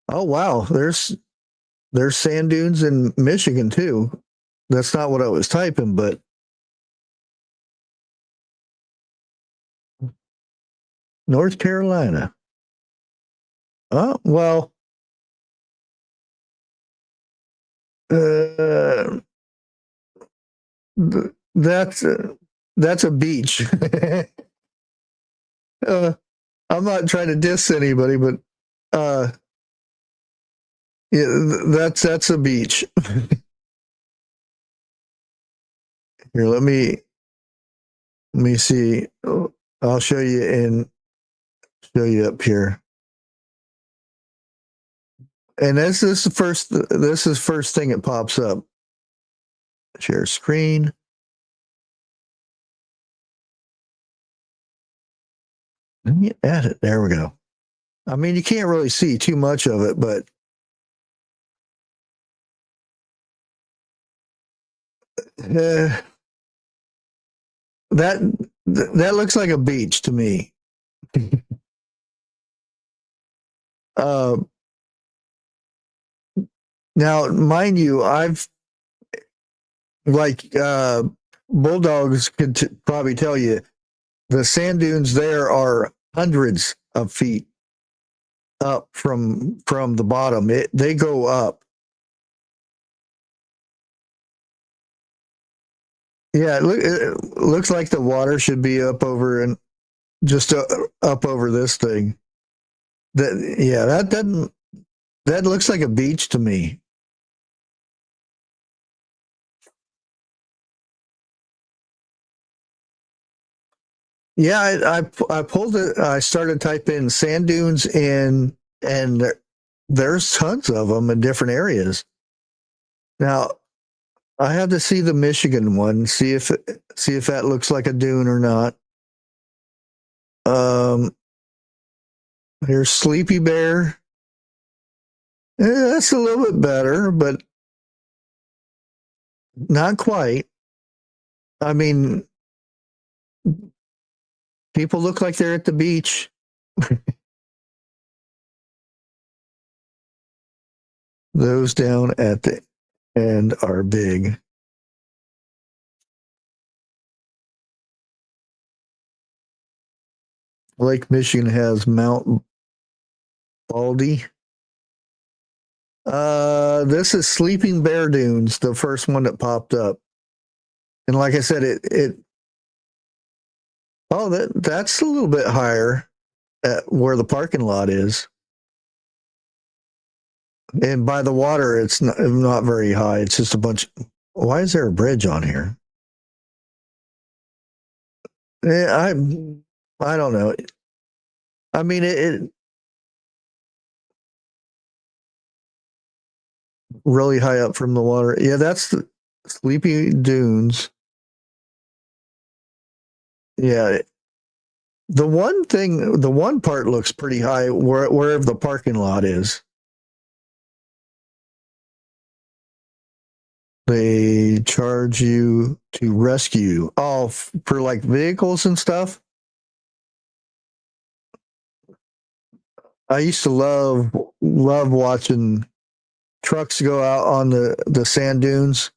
Oh wow, there's sand dunes in Michigan too. That's not what I was typing, but North Carolina. Oh well, that's a beach. I'm not trying to diss anybody, but yeah, that's a beach. Here, let me see. I'll show you up here. And this is first thing that pops up. Share screen. Let me add it. There we go. I mean, you can't really see too much of it, but that looks like a beach to me. Now, mind you, I've bulldogs could probably tell you the sand dunes there are hundreds of feet up from the bottom. They go up. Yeah, it looks like the water should be up over and just up over this thing. That looks like a beach to me. Yeah, I pulled it. I started typing sand dunes in, and there's tons of them in different areas. Now, I have to see the Michigan one, see if that looks like a dune or not. Here's Sleepy Bear. That's a little bit better, but not quite. I mean, people look like they're at the beach. Those down at the end are big. Lake Michigan has Mount Baldy. This is Sleeping Bear Dunes, the first one that popped up. And like I said, that's a little bit higher at where the parking lot is. And by the water, it's not very high. It's just a bunch. Why is there a bridge on here? I don't know. I mean, it really high up from the water. Yeah, that's the Sleepy Dunes. Yeah. The one part looks pretty high wherever the parking lot is. They charge you to rescue. Oh, for like vehicles and stuff. I used to love watching trucks go out on the sand dunes,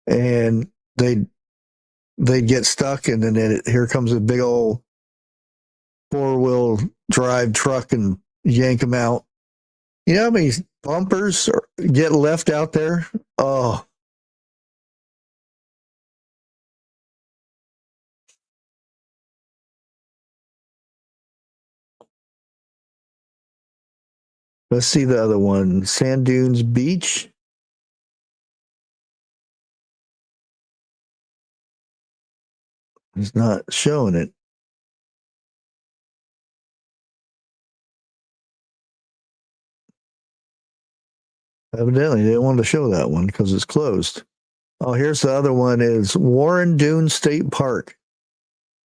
and they'd get stuck, and then here comes a big old 4-wheel drive truck and yank them out. You know how many bumpers get left out there? Oh. Let's see the other one. Sand Dunes Beach. It's not showing it. Evidently, they didn't want to show that one because it's closed. Oh, here's the other one is Warren Dunes State Park.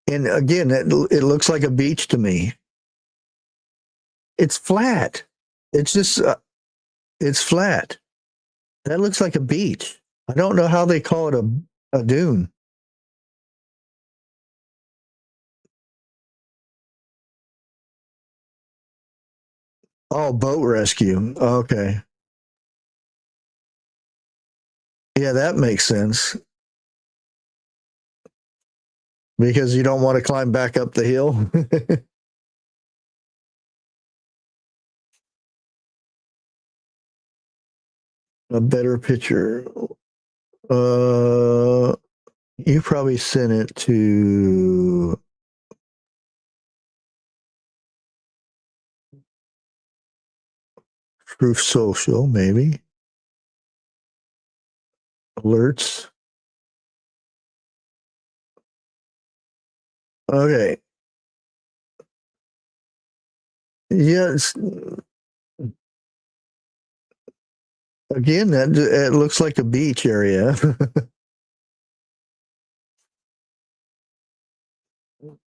And again, it looks like a beach to me. It's flat. It's just, it's flat. That looks like a beach. I don't know how they call it a dune. Oh, boat rescue. Okay. Yeah, that makes sense. Because you don't want to climb back up the hill. A better picture. You probably sent it to Truth Social, maybe. Alerts. Okay. Yes. Again, that it looks like a beach area.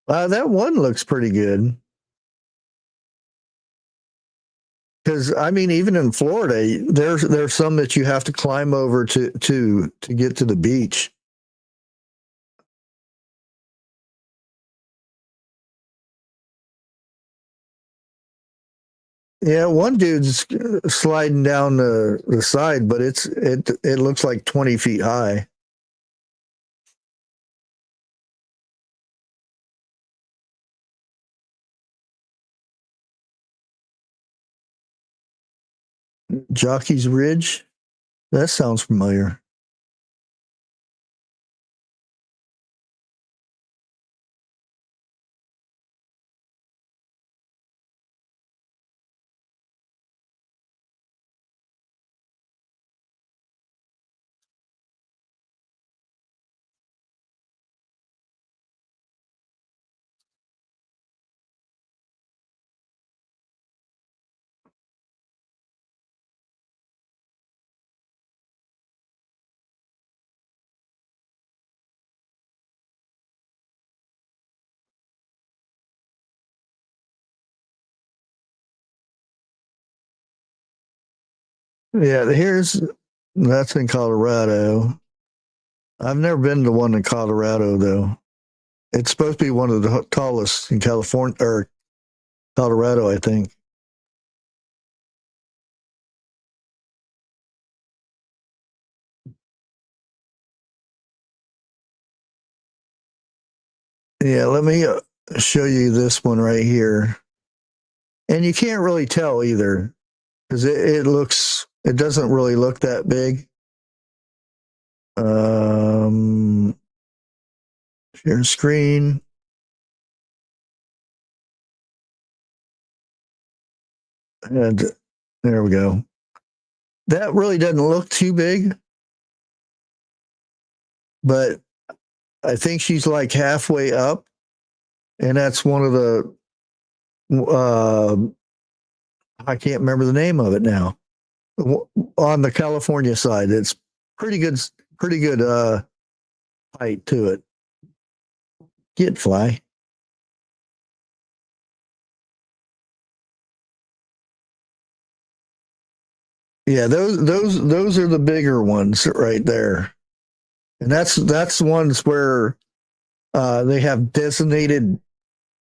That one looks pretty good. Because I mean, even in Florida, there's some that you have to climb over to get to the beach. Yeah, one dude's sliding down the side, but it looks like 20 feet high. Jockey's Ridge. That sounds familiar. Yeah, that's in Colorado. I've never been to one in Colorado though. It's supposed to be one of the tallest in California or Colorado, I think. Yeah, let me show you this one right here. And you can't really tell either because it doesn't really look that big. Share screen. And there we go. That really doesn't look too big, but I think she's like halfway up, and that's one of the I can't remember the name of it now. On the California side, it's pretty good height to it. Get fly. Yeah, those are the bigger ones right there, and that's ones where they have designated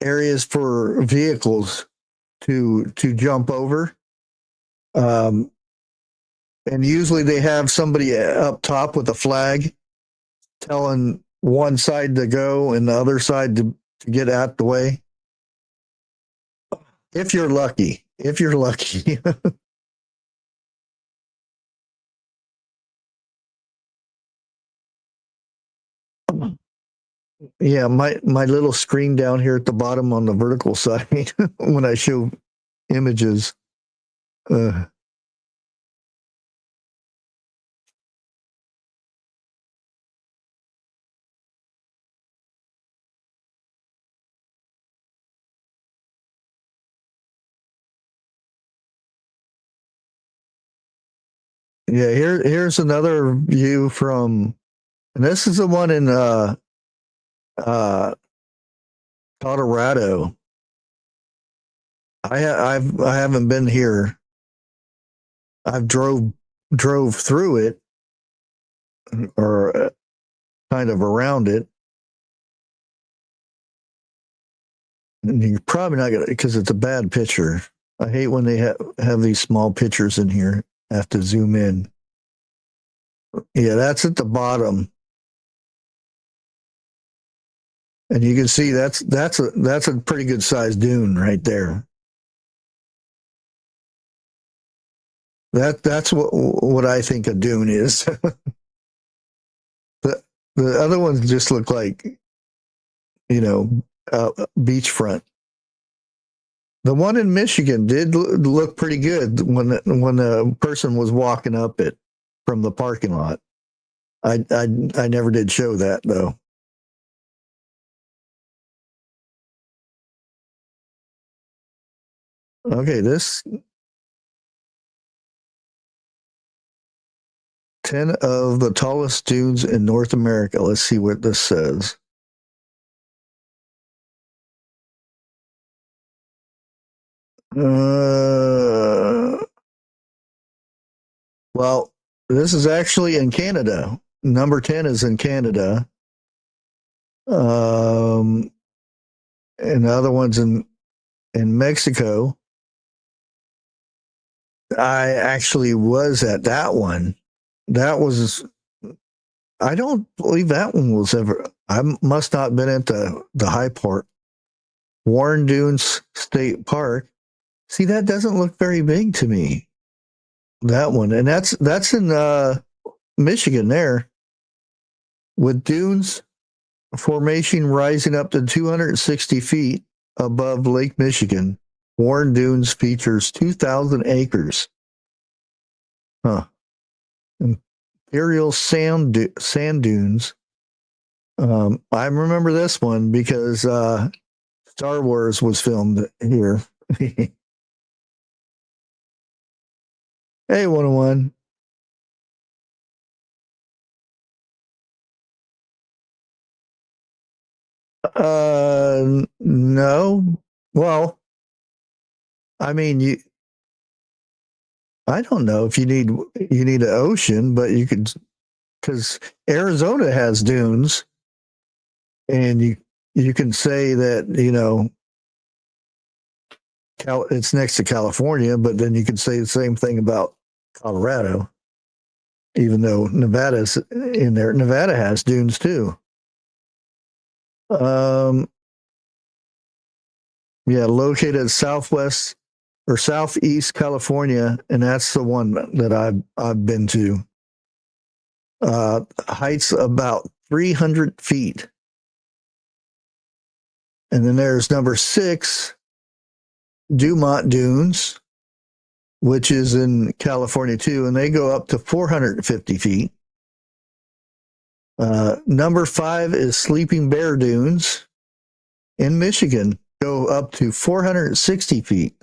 areas for vehicles to jump over. And usually they have somebody up top with a flag telling one side to go and the other side to get out the way. If you're lucky. If you're lucky. Yeah, my little screen down here at the bottom on the vertical side when I show images. Yeah, here's another view from, and this is the one in Colorado. I haven't been here. I've drove through it. or kind of around it. And you're probably not gonna, because it's a bad picture. I hate when they have these small pictures in here. I have to zoom in. Yeah, that's at the bottom. And you can see that's a pretty good sized dune right there. That's what I think a dune is. the other ones just look like, beachfront. The one in Michigan did look pretty good when the person was walking up it from the parking lot. I never did show that though. Okay, this 10 of the tallest dunes in North America. Let's see what this says. Well, this is actually in Canada. Number 10 is in Canada. And the other one's in Mexico. I actually was at that one. I don't believe that one was ever, I must not have been at the high part. Warren Dunes State Park. See, that doesn't look very big to me. That one. And that's in Michigan there. With dunes formation rising up to 260 feet above Lake Michigan. Warren Dunes features 2,000 acres. Huh. Imperial sand dunes. I remember this one because Star Wars was filmed here. Hey, 101. No. Well, I mean, I don't know if you need an ocean, but you could, because Arizona has dunes, and you can say that it's next to California, but then you can say the same thing about Colorado, even though Nevada's in there. Nevada has dunes too. Yeah, located southwest or southeast California, and that's the one that I've been to. Heights about 300 feet. And then there's number 6, Dumont Dunes, which is in California too, and they go up to 450 feet. Number 5 is Sleeping Bear Dunes in Michigan, go up to 460 feet.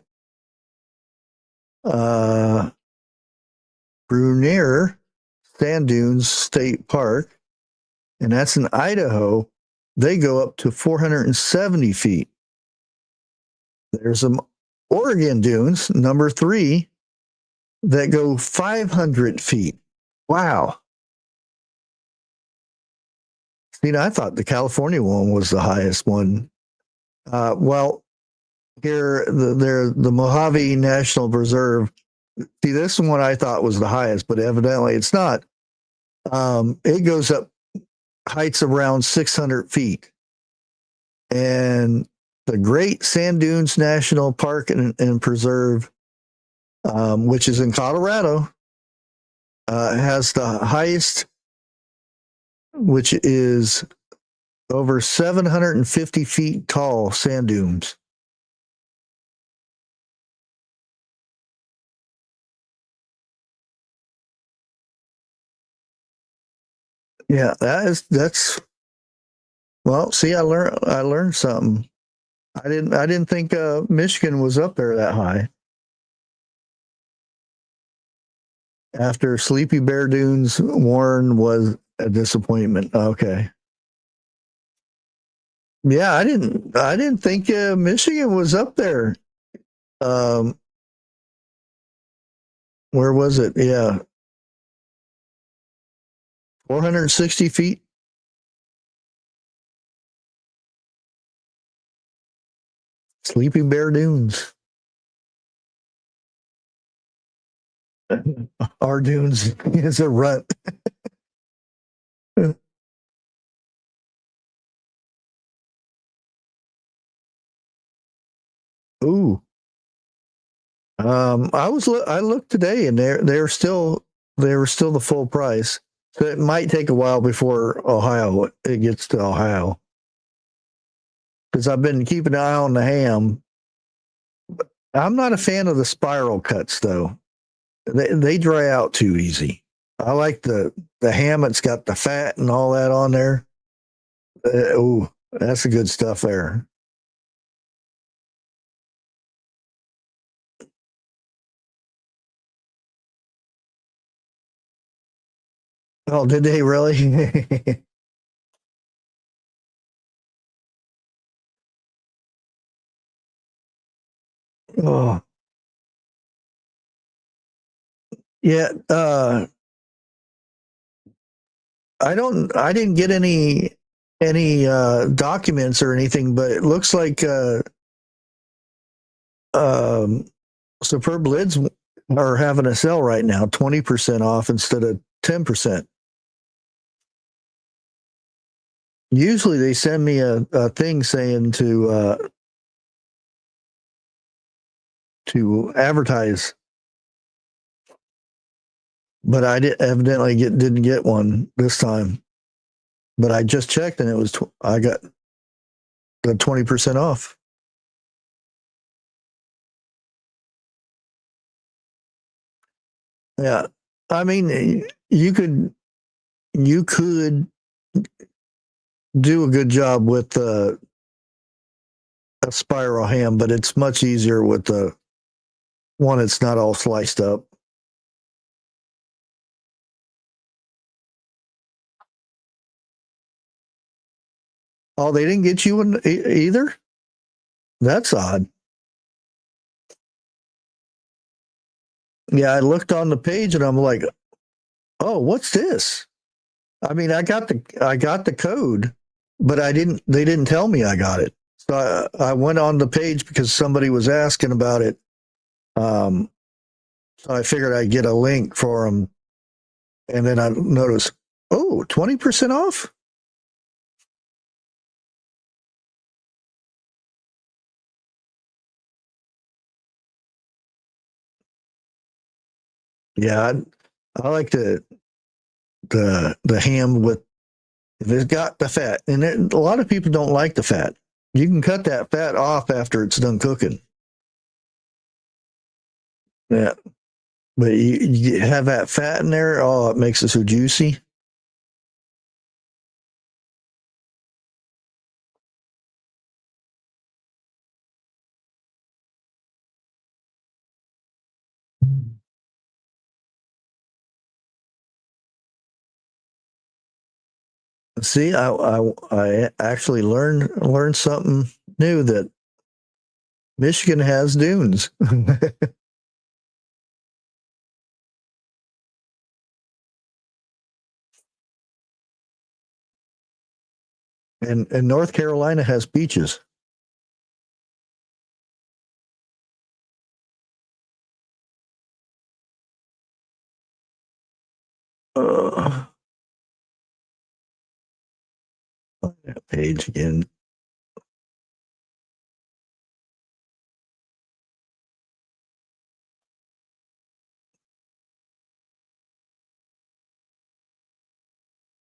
Brunier Sand Dunes State Park, and that's in Idaho. They go up to 470 feet. There's some Oregon dunes, number 3, that go 500 feet. Wow. See, I thought the California one was the highest one. Well, here, the Mojave National Preserve. See, this one I thought was the highest, but evidently it's not. It goes up heights around 600 feet. And the Great Sand Dunes National Park and Preserve, which is in Colorado, has the highest, which is over 750 feet tall sand dunes. Yeah, that's well, see, I learned something. I didn't think Michigan was up there that high. After Sleepy Bear Dunes, Warren was a disappointment. Okay. Yeah, I didn't think Michigan was up there. Where was it? Yeah. 460 feet. Sleeping Bear Dunes. Our dunes is a rut. Ooh. I looked today, and they were still the full price. So it might take a while before it gets to Ohio. Because I've been keeping an eye on the ham. I'm not a fan of the spiral cuts, though. They dry out too easy. I like the ham that's got the fat and all that on there. Oh, that's the good stuff there. Oh, did they really? Oh, yeah. I didn't get any documents or anything, but it looks like Superb Lids are having a sale right now, 20% off instead of 10%. Usually they send me a thing saying to advertise, but I evidently didn't get one this time. But I just checked, and it was I got the 20% off. Yeah, I mean, you could do a good job with a spiral ham, but it's much easier with the one that's not all sliced up. Oh, they didn't get you one either? That's odd. Yeah, I looked on the page and I'm like, oh, what's this? I mean, I got the code, but they didn't tell me I got it. So I went on the page because somebody was asking about it. So I figured I'd get a link for them. And then I noticed, oh, 20% off? Yeah, I like the ham with, if it's got the fat. And a lot of people don't like the fat. You can cut that fat off after it's done cooking. Yeah. But you have that fat in there, oh, it makes it so juicy. See, I actually learned something new, that Michigan has dunes. and North Carolina has beaches. Find that page again.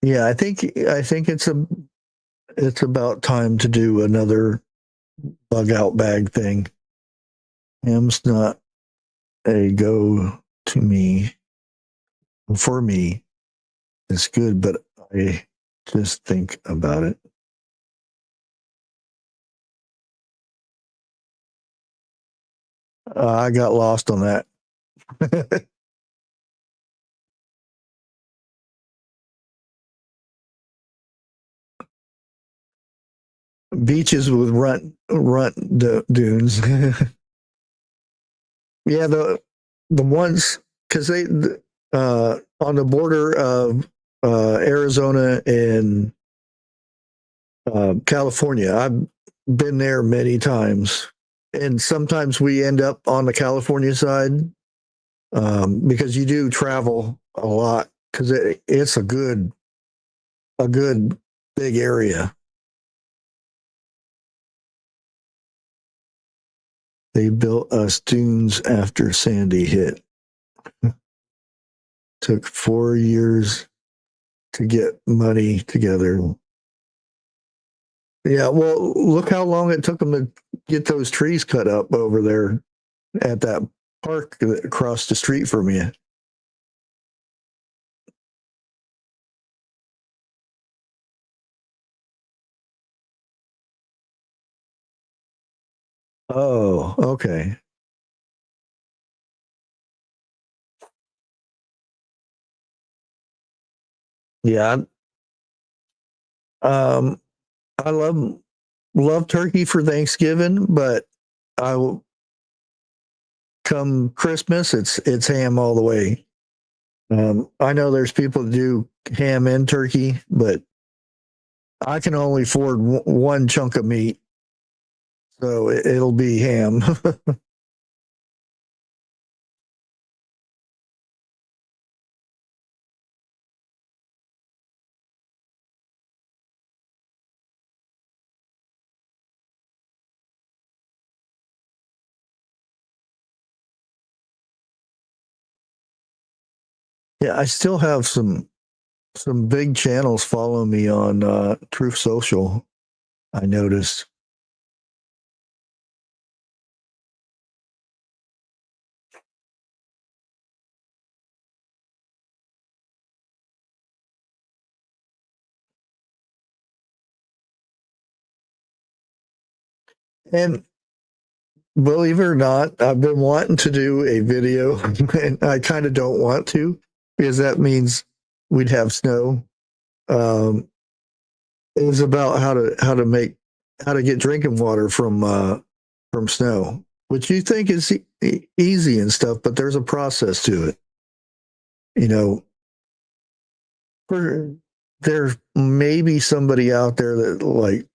Yeah, I think it's about time to do another bug out bag thing. Ham's not a go to me. For me, it's good, but I just think about it. I got lost on that. Beaches with runt dunes. Yeah, the ones, because they on the border of Arizona and California. I've been there many times, and sometimes we end up on the California side because you do travel a lot because it's a good big area. They built us dunes after Sandy hit. Took 4 years to get money together. Yeah, well, look how long it took them to get those trees cut up over there at that park across the street from you. Oh, okay. Yeah. I love turkey for Thanksgiving, but I will come Christmas, it's ham all the way. I know there's people that do ham and turkey, but I can only afford one chunk of meat, so it'll be ham. Yeah, I still have some big channels following me on Truth Social. I noticed. And believe it or not, I've been wanting to do a video, and I kind of don't want to because that means we'd have snow. It was about how to get drinking water from snow, which you think is easy and stuff, but there's a process to it. You know, there may be somebody out there that like,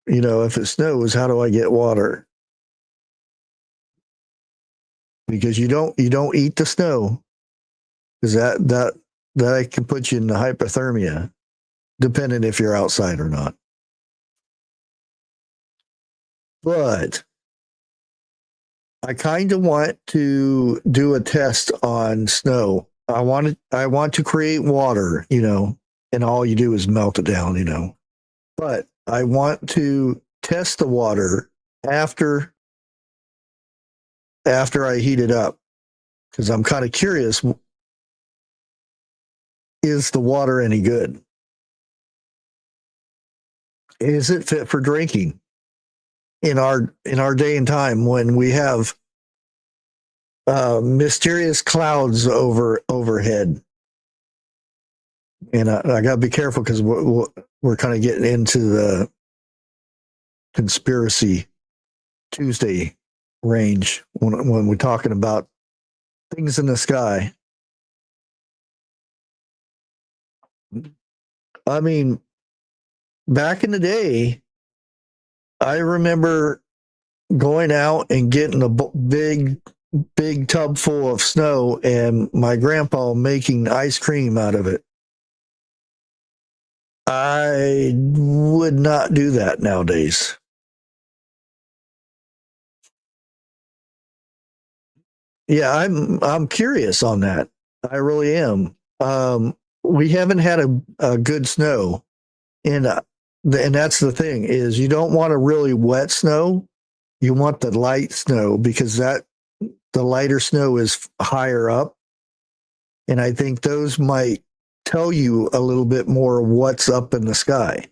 if it snows, how do I get water? Because you don't eat the snow, because that can put you in the hypothermia, depending if you're outside or not. But I kind of want to do a test on snow. I want to create water, and all you do is melt it down, But I want to test the water after I heat it up, because I'm kind of curious, is the water any good? Is it fit for drinking in our day and time when we have mysterious clouds overhead? And I got to be careful because we're kind of getting into the conspiracy Tuesday range when we're talking about things in the sky. I mean, back in the day, I remember going out and getting a big tub full of snow and my grandpa making ice cream out of it. I would not do that nowadays. Yeah, I'm curious on that. I really am. We haven't had a good snow, and that's the thing, is you don't want a really wet snow. You want the light snow, because the lighter snow is higher up, and I think those might tell you a little bit more what's up in the sky.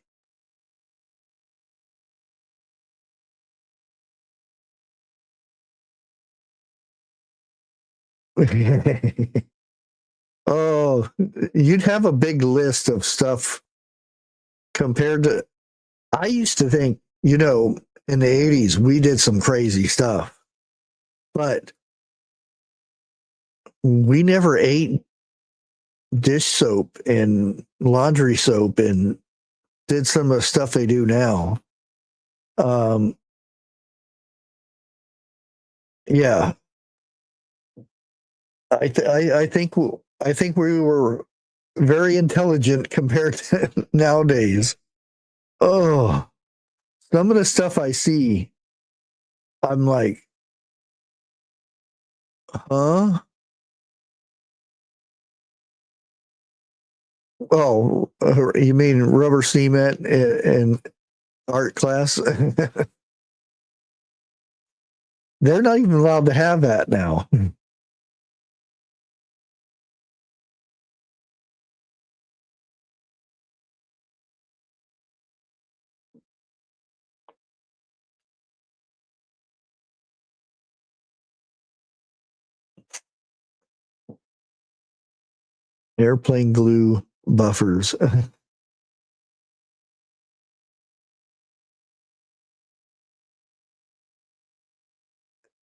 Oh, you'd have a big list of stuff compared to. I used to think, in the 80s, we did some crazy stuff, but we never ate dish soap and laundry soap and did some of the stuff they do now. Yeah, I think we were very intelligent compared to nowadays. Oh, some of the stuff I see, I'm like, huh? Oh, you mean rubber cement and art class? They're not even allowed to have that now. Airplane glue buffers.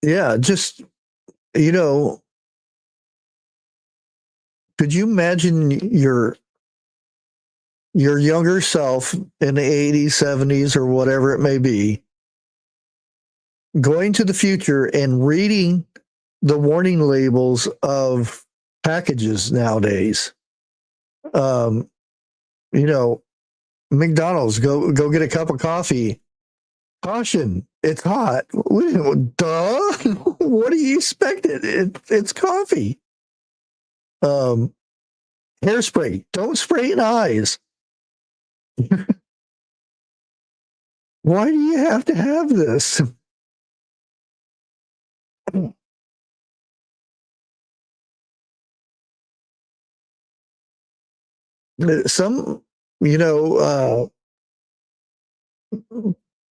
Yeah, just, you know, could you imagine your younger self in the 80s, 70s, or whatever it may be, going to the future and reading the warning labels of packages nowadays? You know, McDonald's, go get a cup of coffee. Caution, it's hot. Duh. What do you expect? It's coffee. Hairspray, don't spray in the eyes. Why do you have to have this? Some, you know,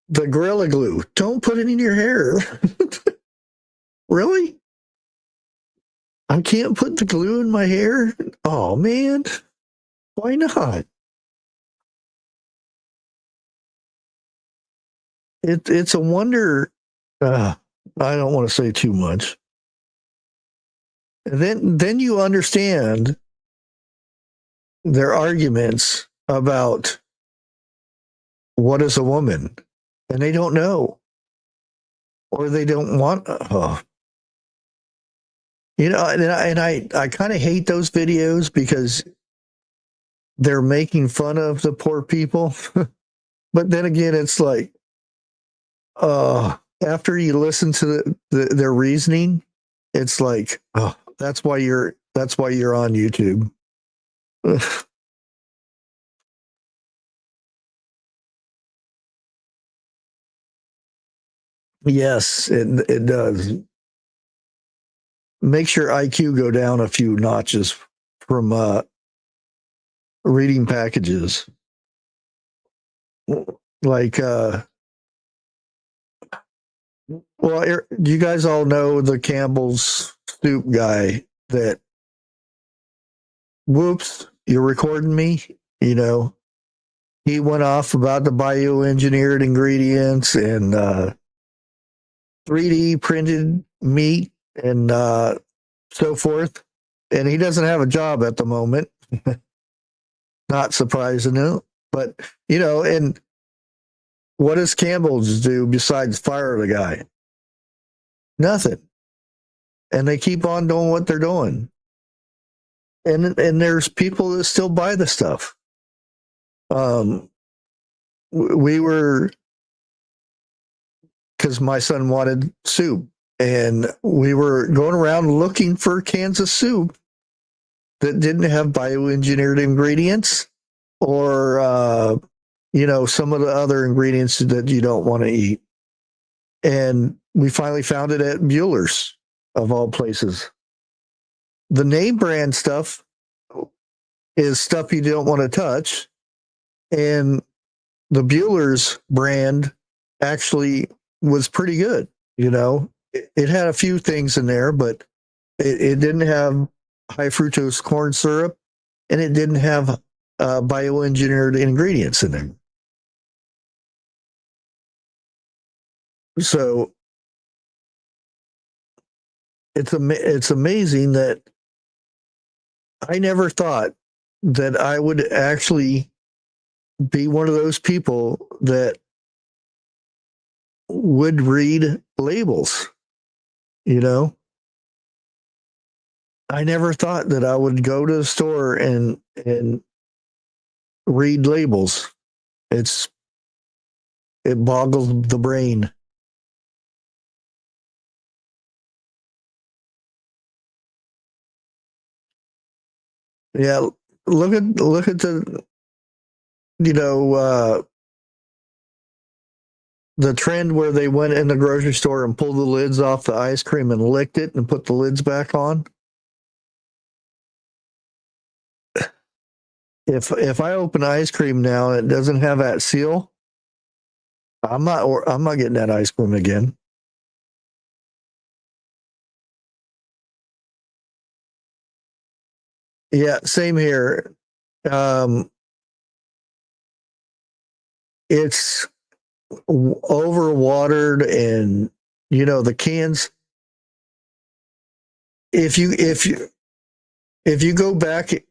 the Gorilla Glue, don't put it in your hair. Really? I can't put the glue in my hair? Oh, man. Why not? It's a wonder. I don't want to say too much. And then you understand their arguments about what is a woman, and they don't know, or they don't want. You know, and I kind of hate those videos because they're making fun of the poor people. But then again, it's like, after you listen to their reasoning, it's like, oh, that's why you're on YouTube. Yes, it does. Makes your IQ go down a few notches from reading packages. Like, well, you guys all know the Campbell's soup guy that, whoops, you're recording me? You know, he went off about the bioengineered ingredients and 3D printed meat and so forth. And he doesn't have a job at the moment. Not surprising, but, you know, and what does Campbell's do besides fire the guy? Nothing. And they keep on doing what they're doing. And there's people that still buy the stuff. We were, because my son wanted soup, and we were going around looking for cans of soup that didn't have bioengineered ingredients or, you know, some of the other ingredients that you don't want to eat. And we finally found it at Bueller's, of all places. The name brand stuff is stuff you don't want to touch. And the Bueller's brand actually was pretty good. You know, it had a few things in there, but it didn't have high fructose corn syrup, and it didn't have bioengineered ingredients in there. So it's amazing that I never thought that I would actually be one of those people that would read labels. You know, I never thought that I would go to the store and read labels. It boggles the brain. Yeah, look at the, you know, the trend where they went in the grocery store and pulled the lids off the ice cream and licked it and put the lids back on. If I open ice cream now and it doesn't have that seal, I'm not getting that ice cream again. Yeah, same here. It's overwatered, and you know the cans. If you go back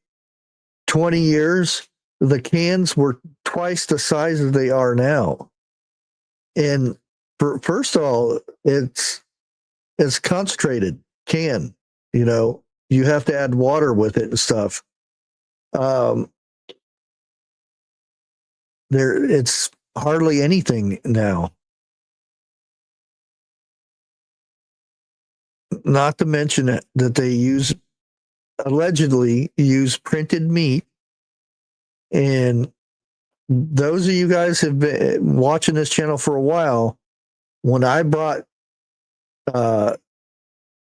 20 years, the cans were twice the size as they are now. And first of all, it's concentrated can. You know, you have to add water with it and stuff. It's hardly anything now. Not to mention that they allegedly use printed meat. And those of you guys have been watching this channel for a while. When I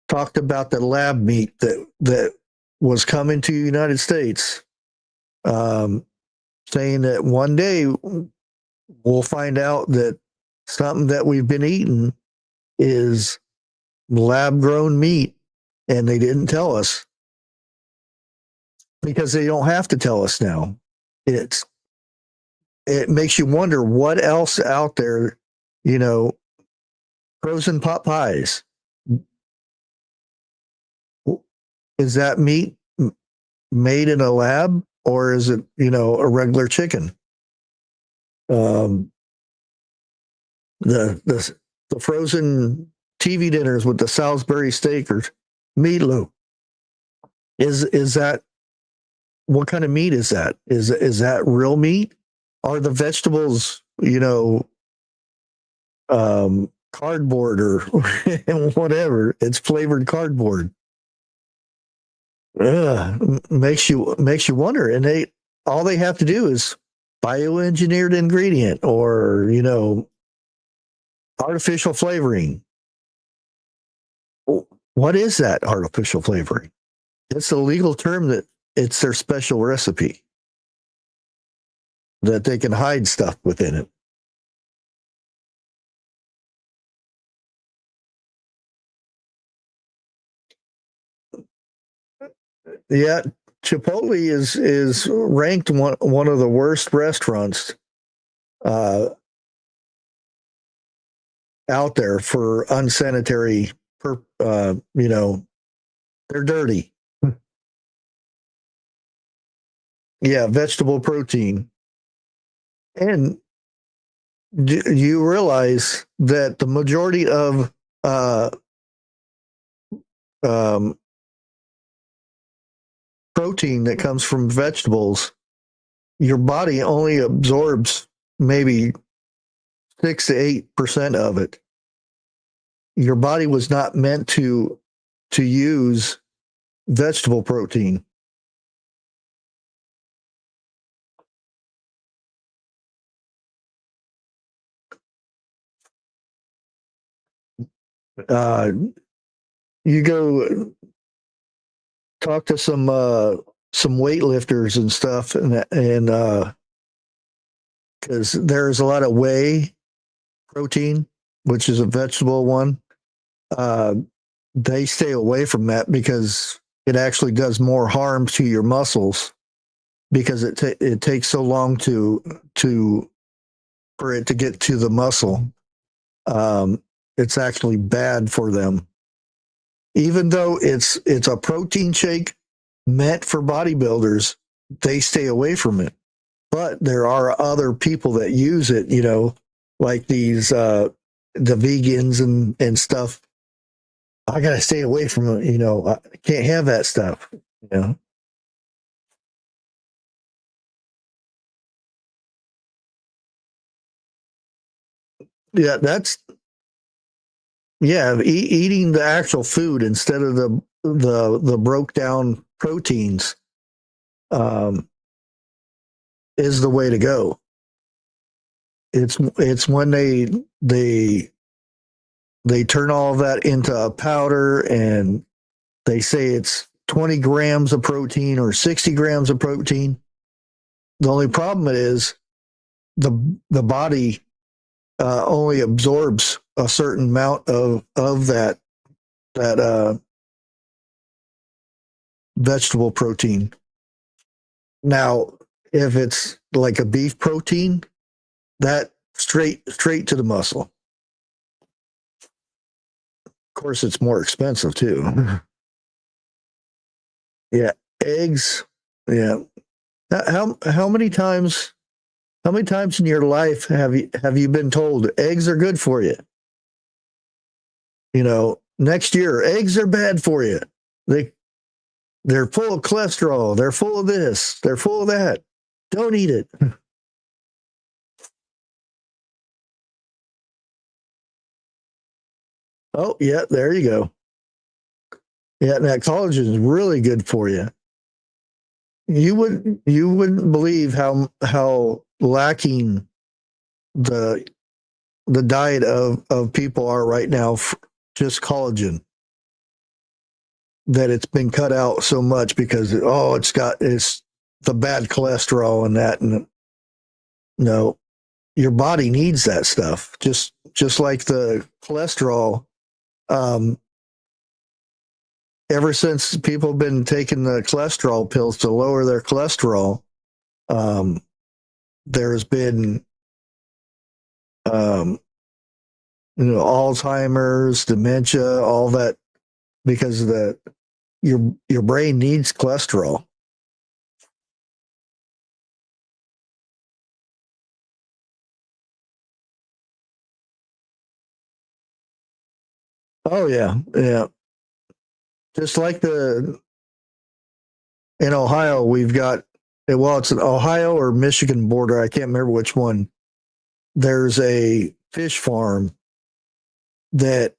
talked about the lab meat that was coming to the United States, saying that one day we'll find out that something that we've been eating is lab grown meat, and they didn't tell us because they don't have to tell us now. It makes you wonder what else out there, you know, frozen pot pies. Is that meat made in a lab, or is it, you know, a regular chicken? The frozen TV dinners with the Salisbury steak or meatloaf. Is that, what kind of meat is that? Is that real meat? Are the vegetables, you know, cardboard or whatever? It's flavored cardboard. Makes you wonder. And all they have to do is bioengineered ingredient, or, you know, artificial flavoring. What is that artificial flavoring? It's a legal term that it's their special recipe that they can hide stuff within it. Yeah, Chipotle is ranked one of the worst restaurants out there for unsanitary. You know, they're dirty. Yeah, vegetable protein. And do you realize that the majority of protein that comes from vegetables, your body only absorbs maybe 6 to 8% of it. Your body was not meant to use vegetable protein. You go talk to some weightlifters and stuff, and because there's a lot of whey protein, which is a vegetable one. They stay away from that because it actually does more harm to your muscles, because it takes so long for it to get to the muscle. It's actually bad for them. Even though it's a protein shake, meant for bodybuilders, they stay away from it. But there are other people that use it, you know, like these the vegans and stuff. I gotta stay away from it, you know. I can't have that stuff, you know. Yeah, that's eating the actual food instead of the broke down proteins is the way to go. It's when they turn all of that into a powder and they say it's 20 grams of protein or 60 grams of protein. The only problem is the body only absorbs a certain amount of that vegetable protein. Now, if it's like a beef protein, that straight to the muscle. Of course, it's more expensive too. Yeah, eggs. Yeah. How many times in your life have you been told eggs are good for you? You know, next year eggs are bad for you. They're full of cholesterol. They're full of this. They're full of that. Don't eat it. Oh, yeah, there you go. Yeah, that collagen is really good for you. You wouldn't believe how lacking the diet of people are right now for just collagen. That it's been cut out so much because it's the bad cholesterol and that, and no, your body needs that stuff just like the cholesterol. Ever since people have been taking the cholesterol pills to lower their cholesterol, there's been Alzheimer's, dementia, all that, because your brain needs cholesterol. Oh yeah, yeah. Just like in Ohio, we've got, it's an Ohio or Michigan border. I can't remember which one. There's a fish farm that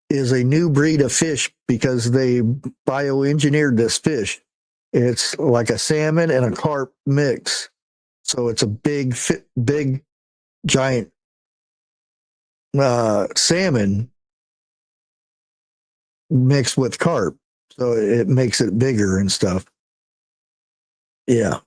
is a new breed of fish because they bioengineered this fish. It's like a salmon and a carp mix. So it's a big giant salmon mixed with carp. So it makes it bigger and stuff. Yeah.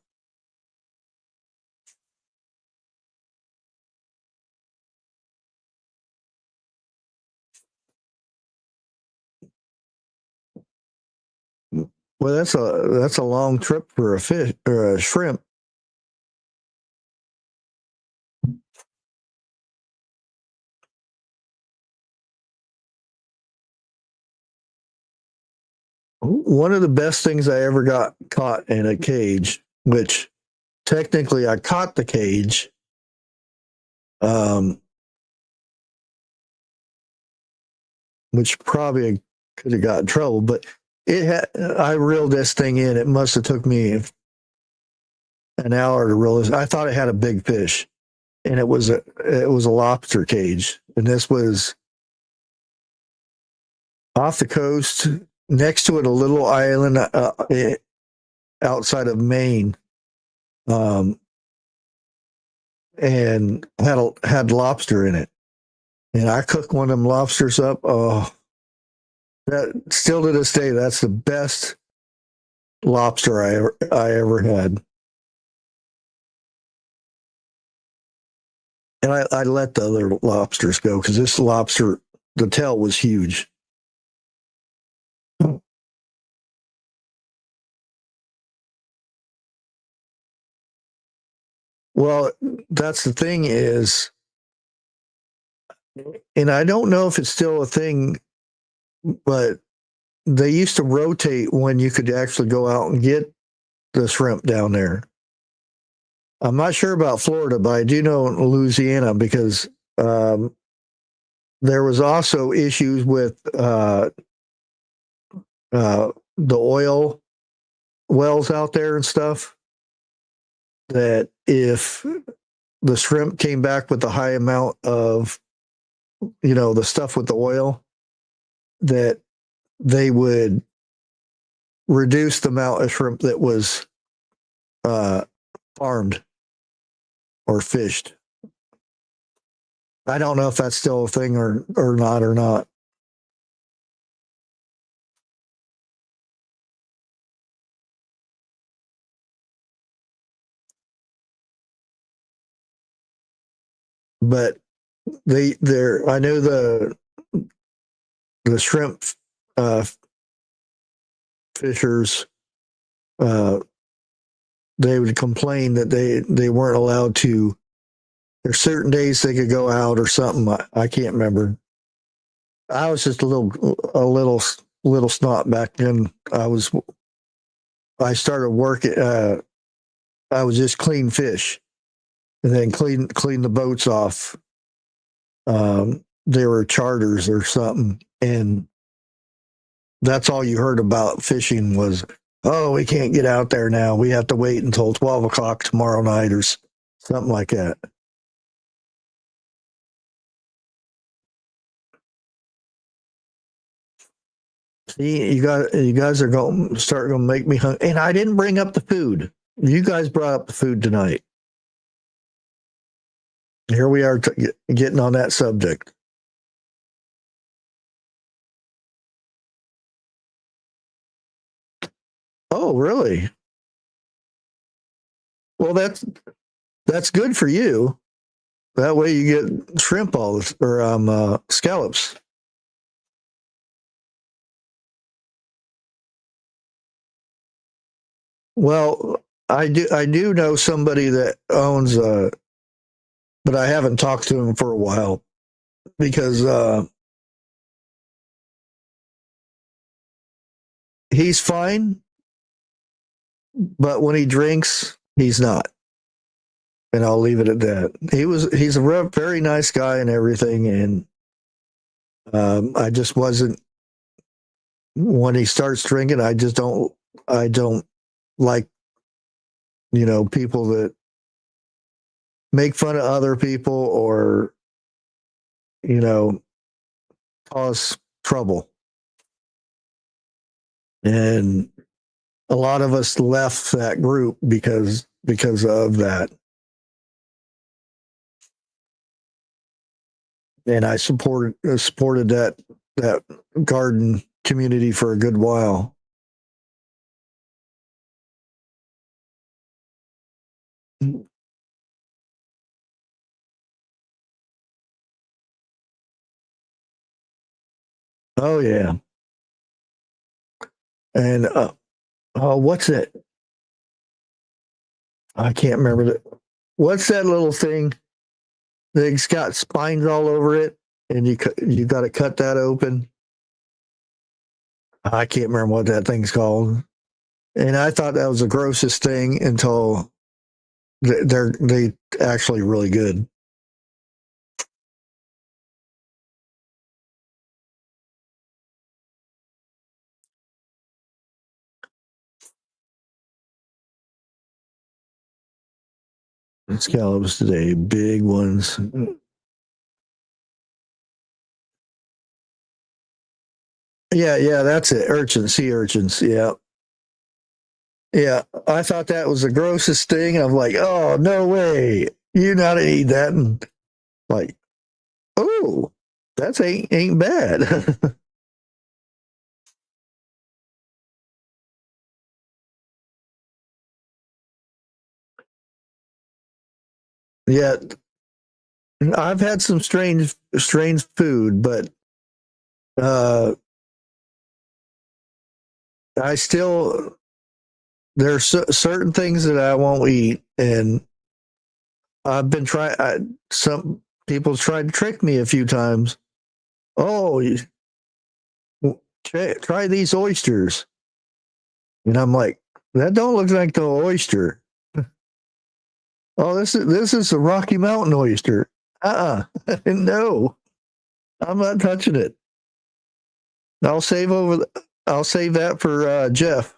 Well, that's a long trip for a fish or a shrimp. One of the best things I ever got caught in a cage, which technically I caught the cage, which probably could have got in trouble, but I reeled this thing in. It must have took me an hour to reel this. I thought it had a big fish, and it was a lobster cage, and this was off the coast, next to it a little island outside of Maine, and had lobster in it. And I cooked one of them lobsters up. Oh, that still to this day, that's the best lobster I ever had. And I let the other lobsters go because this lobster, the tail was huge. Well, that's the thing is, and I don't know if it's still a thing, but they used to rotate when you could actually go out and get the shrimp down there. I'm not sure about Florida, but I do know Louisiana because there was also issues with the oil wells out there and stuff, that if the shrimp came back with a high amount of, the stuff with the oil, that they would reduce the amount of shrimp that was farmed or fished. I don't know if that's still a thing or not. But I know the shrimp fishers, they would complain that they weren't allowed to. There's certain days they could go out or something. I can't remember. I was just a little snot back then. I started working. I was just clean fish, and then clean the boats off. They were charters or something, and that's all you heard about fishing was, oh, we can't get out there now. We have to wait until 12 o'clock tomorrow night or something like that. See, you guys are going to make me hungry. And I didn't bring up the food. You guys brought up the food tonight. Here we are getting on that subject. Oh, really? Well, that's good for you. That way you get shrimp or scallops. Well, I do know somebody that owns but I haven't talked to him for a while because he's fine, but when he drinks, he's not. And I'll leave it at that. He's a very nice guy and everything, and I just wasn't. When he starts drinking, I don't like, people that make fun of other people or, cause trouble. And a lot of us left that group because of that. And I supported that garden community for a good while. Oh yeah. And what's it? I can't remember that. What's that little thing that's got spines all over it, and you got to cut that open? I can't remember what that thing's called. And I thought that was the grossest thing until they actually really good. Scallops today, big ones. Yeah, that's it. Sea urchins. Yeah. Yeah, I thought that was the grossest thing. I'm like, oh, no way. You're not going to eat that. And like, oh, that's ain't bad. Yeah, I've had some strange food, but I still, there's certain things that I won't eat, and I've been trying. Some people tried to trick me a few times. Oh, try these oysters. And I'm like, that don't look like the oyster. Oh, this is a Rocky Mountain oyster. No, I'm not touching it. I'll save that for Jeff.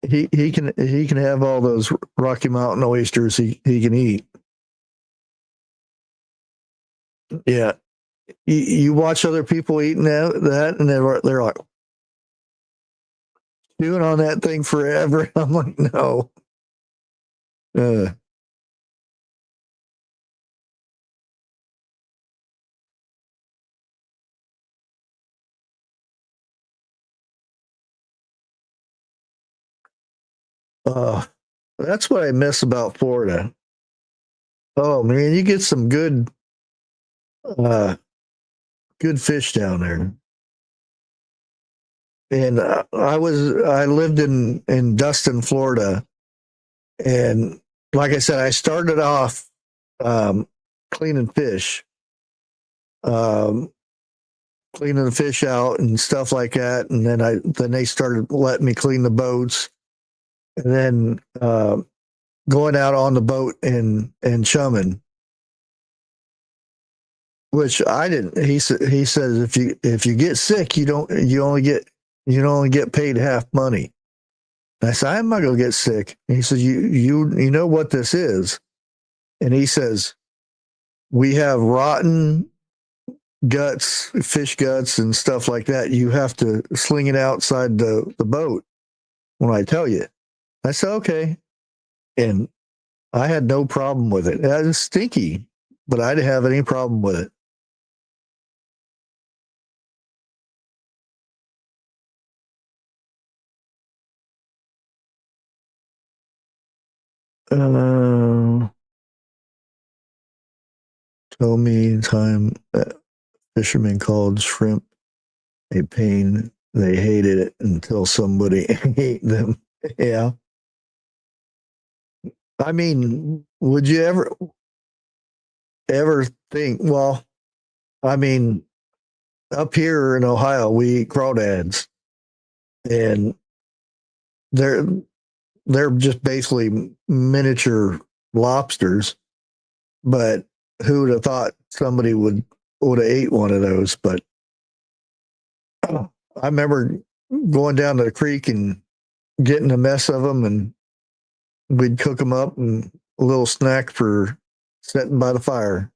He can have all those Rocky Mountain oysters he can eat. Yeah, you watch other people eating that, and they're like chewing on that thing forever. I'm like, no. That's what I miss about Florida. Oh man, you get some good fish down there. And I lived in Dustin, Florida, and like I said, I started off cleaning fish, cleaning the fish out and stuff like that, and then they started letting me clean the boats, and then going out on the boat and chumming, which I didn't. He says if you get sick, you only get paid half money. And I said, I'm not gonna get sick. And he says, you know what this is? And he says, we have rotten guts, fish guts and stuff like that. You have to sling it outside the boat when I tell you. I said, okay. And I had no problem with it. It was stinky, but I didn't have any problem with it. Tell me time that fishermen called shrimp a pain. They hated it until somebody ate them. Yeah. I mean, would you ever think, well, I mean, up here in Ohio, we eat crawdads, and they're just basically miniature lobsters. But who would have thought somebody would have ate one of those? But I remember going down to the creek and getting a mess of them, and we'd cook them up and a little snack for sitting by the fire.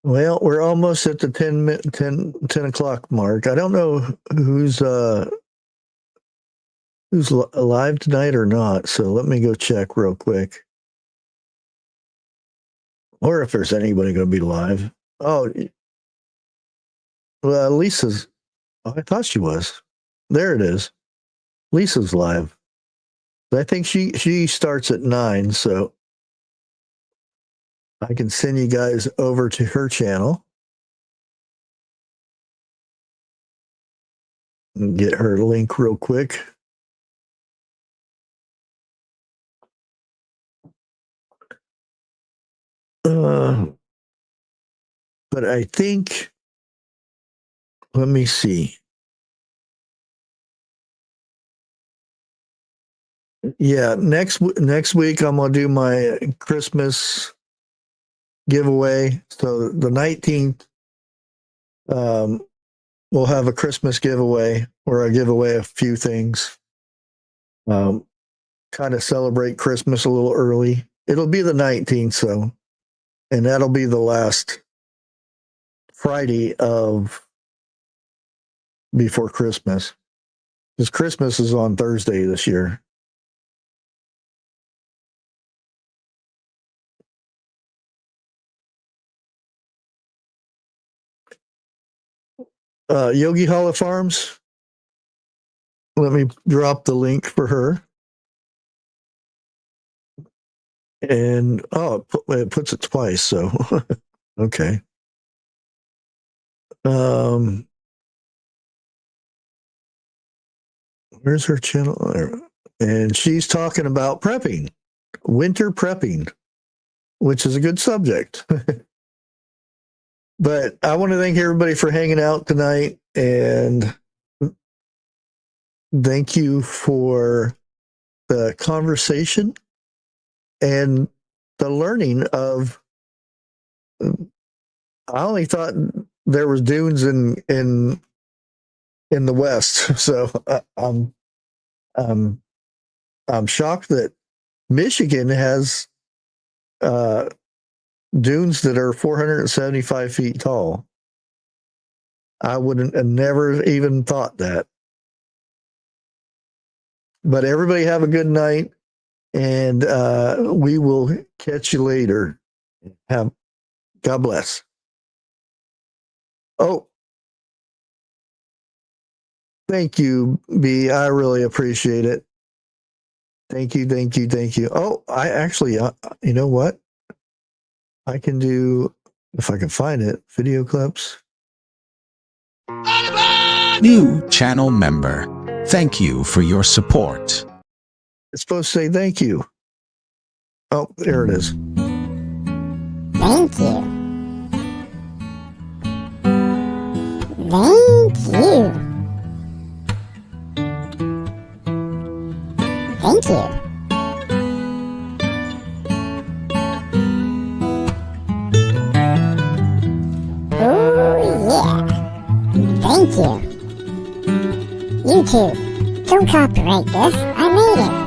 Well, we're almost at the 10 o'clock mark. I don't know who's alive tonight or not. So let me go check real quick. Or if there's anybody going to be live. Oh, well, Lisa's. Oh, I thought she was. There it is. Lisa's live. I think she starts at 9, so I can send you guys over to her channel and get her link real quick. But I think, let me see. Yeah, next week I'm gonna do my Christmas giveaway. So the 19th, we'll have a Christmas giveaway where I give away a few things. Kind of celebrate Christmas a little early. It'll be the 19th, so, and that'll be the last Friday of before Christmas, because Christmas is on Thursday this year. Yogi Hollow Farms. Let me drop the link for her. And it puts it twice, so okay. Where's her channel? And she's talking about prepping, winter prepping, which is a good subject. But I want to thank everybody for hanging out tonight, and thank you for the conversation and the learning of. I only thought there was dunes in the West, so I'm shocked that Michigan has dunes that are 475 feet tall. I wouldn't have never even thought that. But everybody have a good night, and we will catch you later. God bless. Oh, thank you, B. I really appreciate it. Thank you, thank you, thank you. Oh, I actually, you know what? I can do, if I can find it, video clips. New channel member. Thank you for your support. It's supposed to say thank you. Oh, there it is. Thank you. Thank you. Thank you. Oh yeah. Thank you. YouTube, don't copyright this. I made it.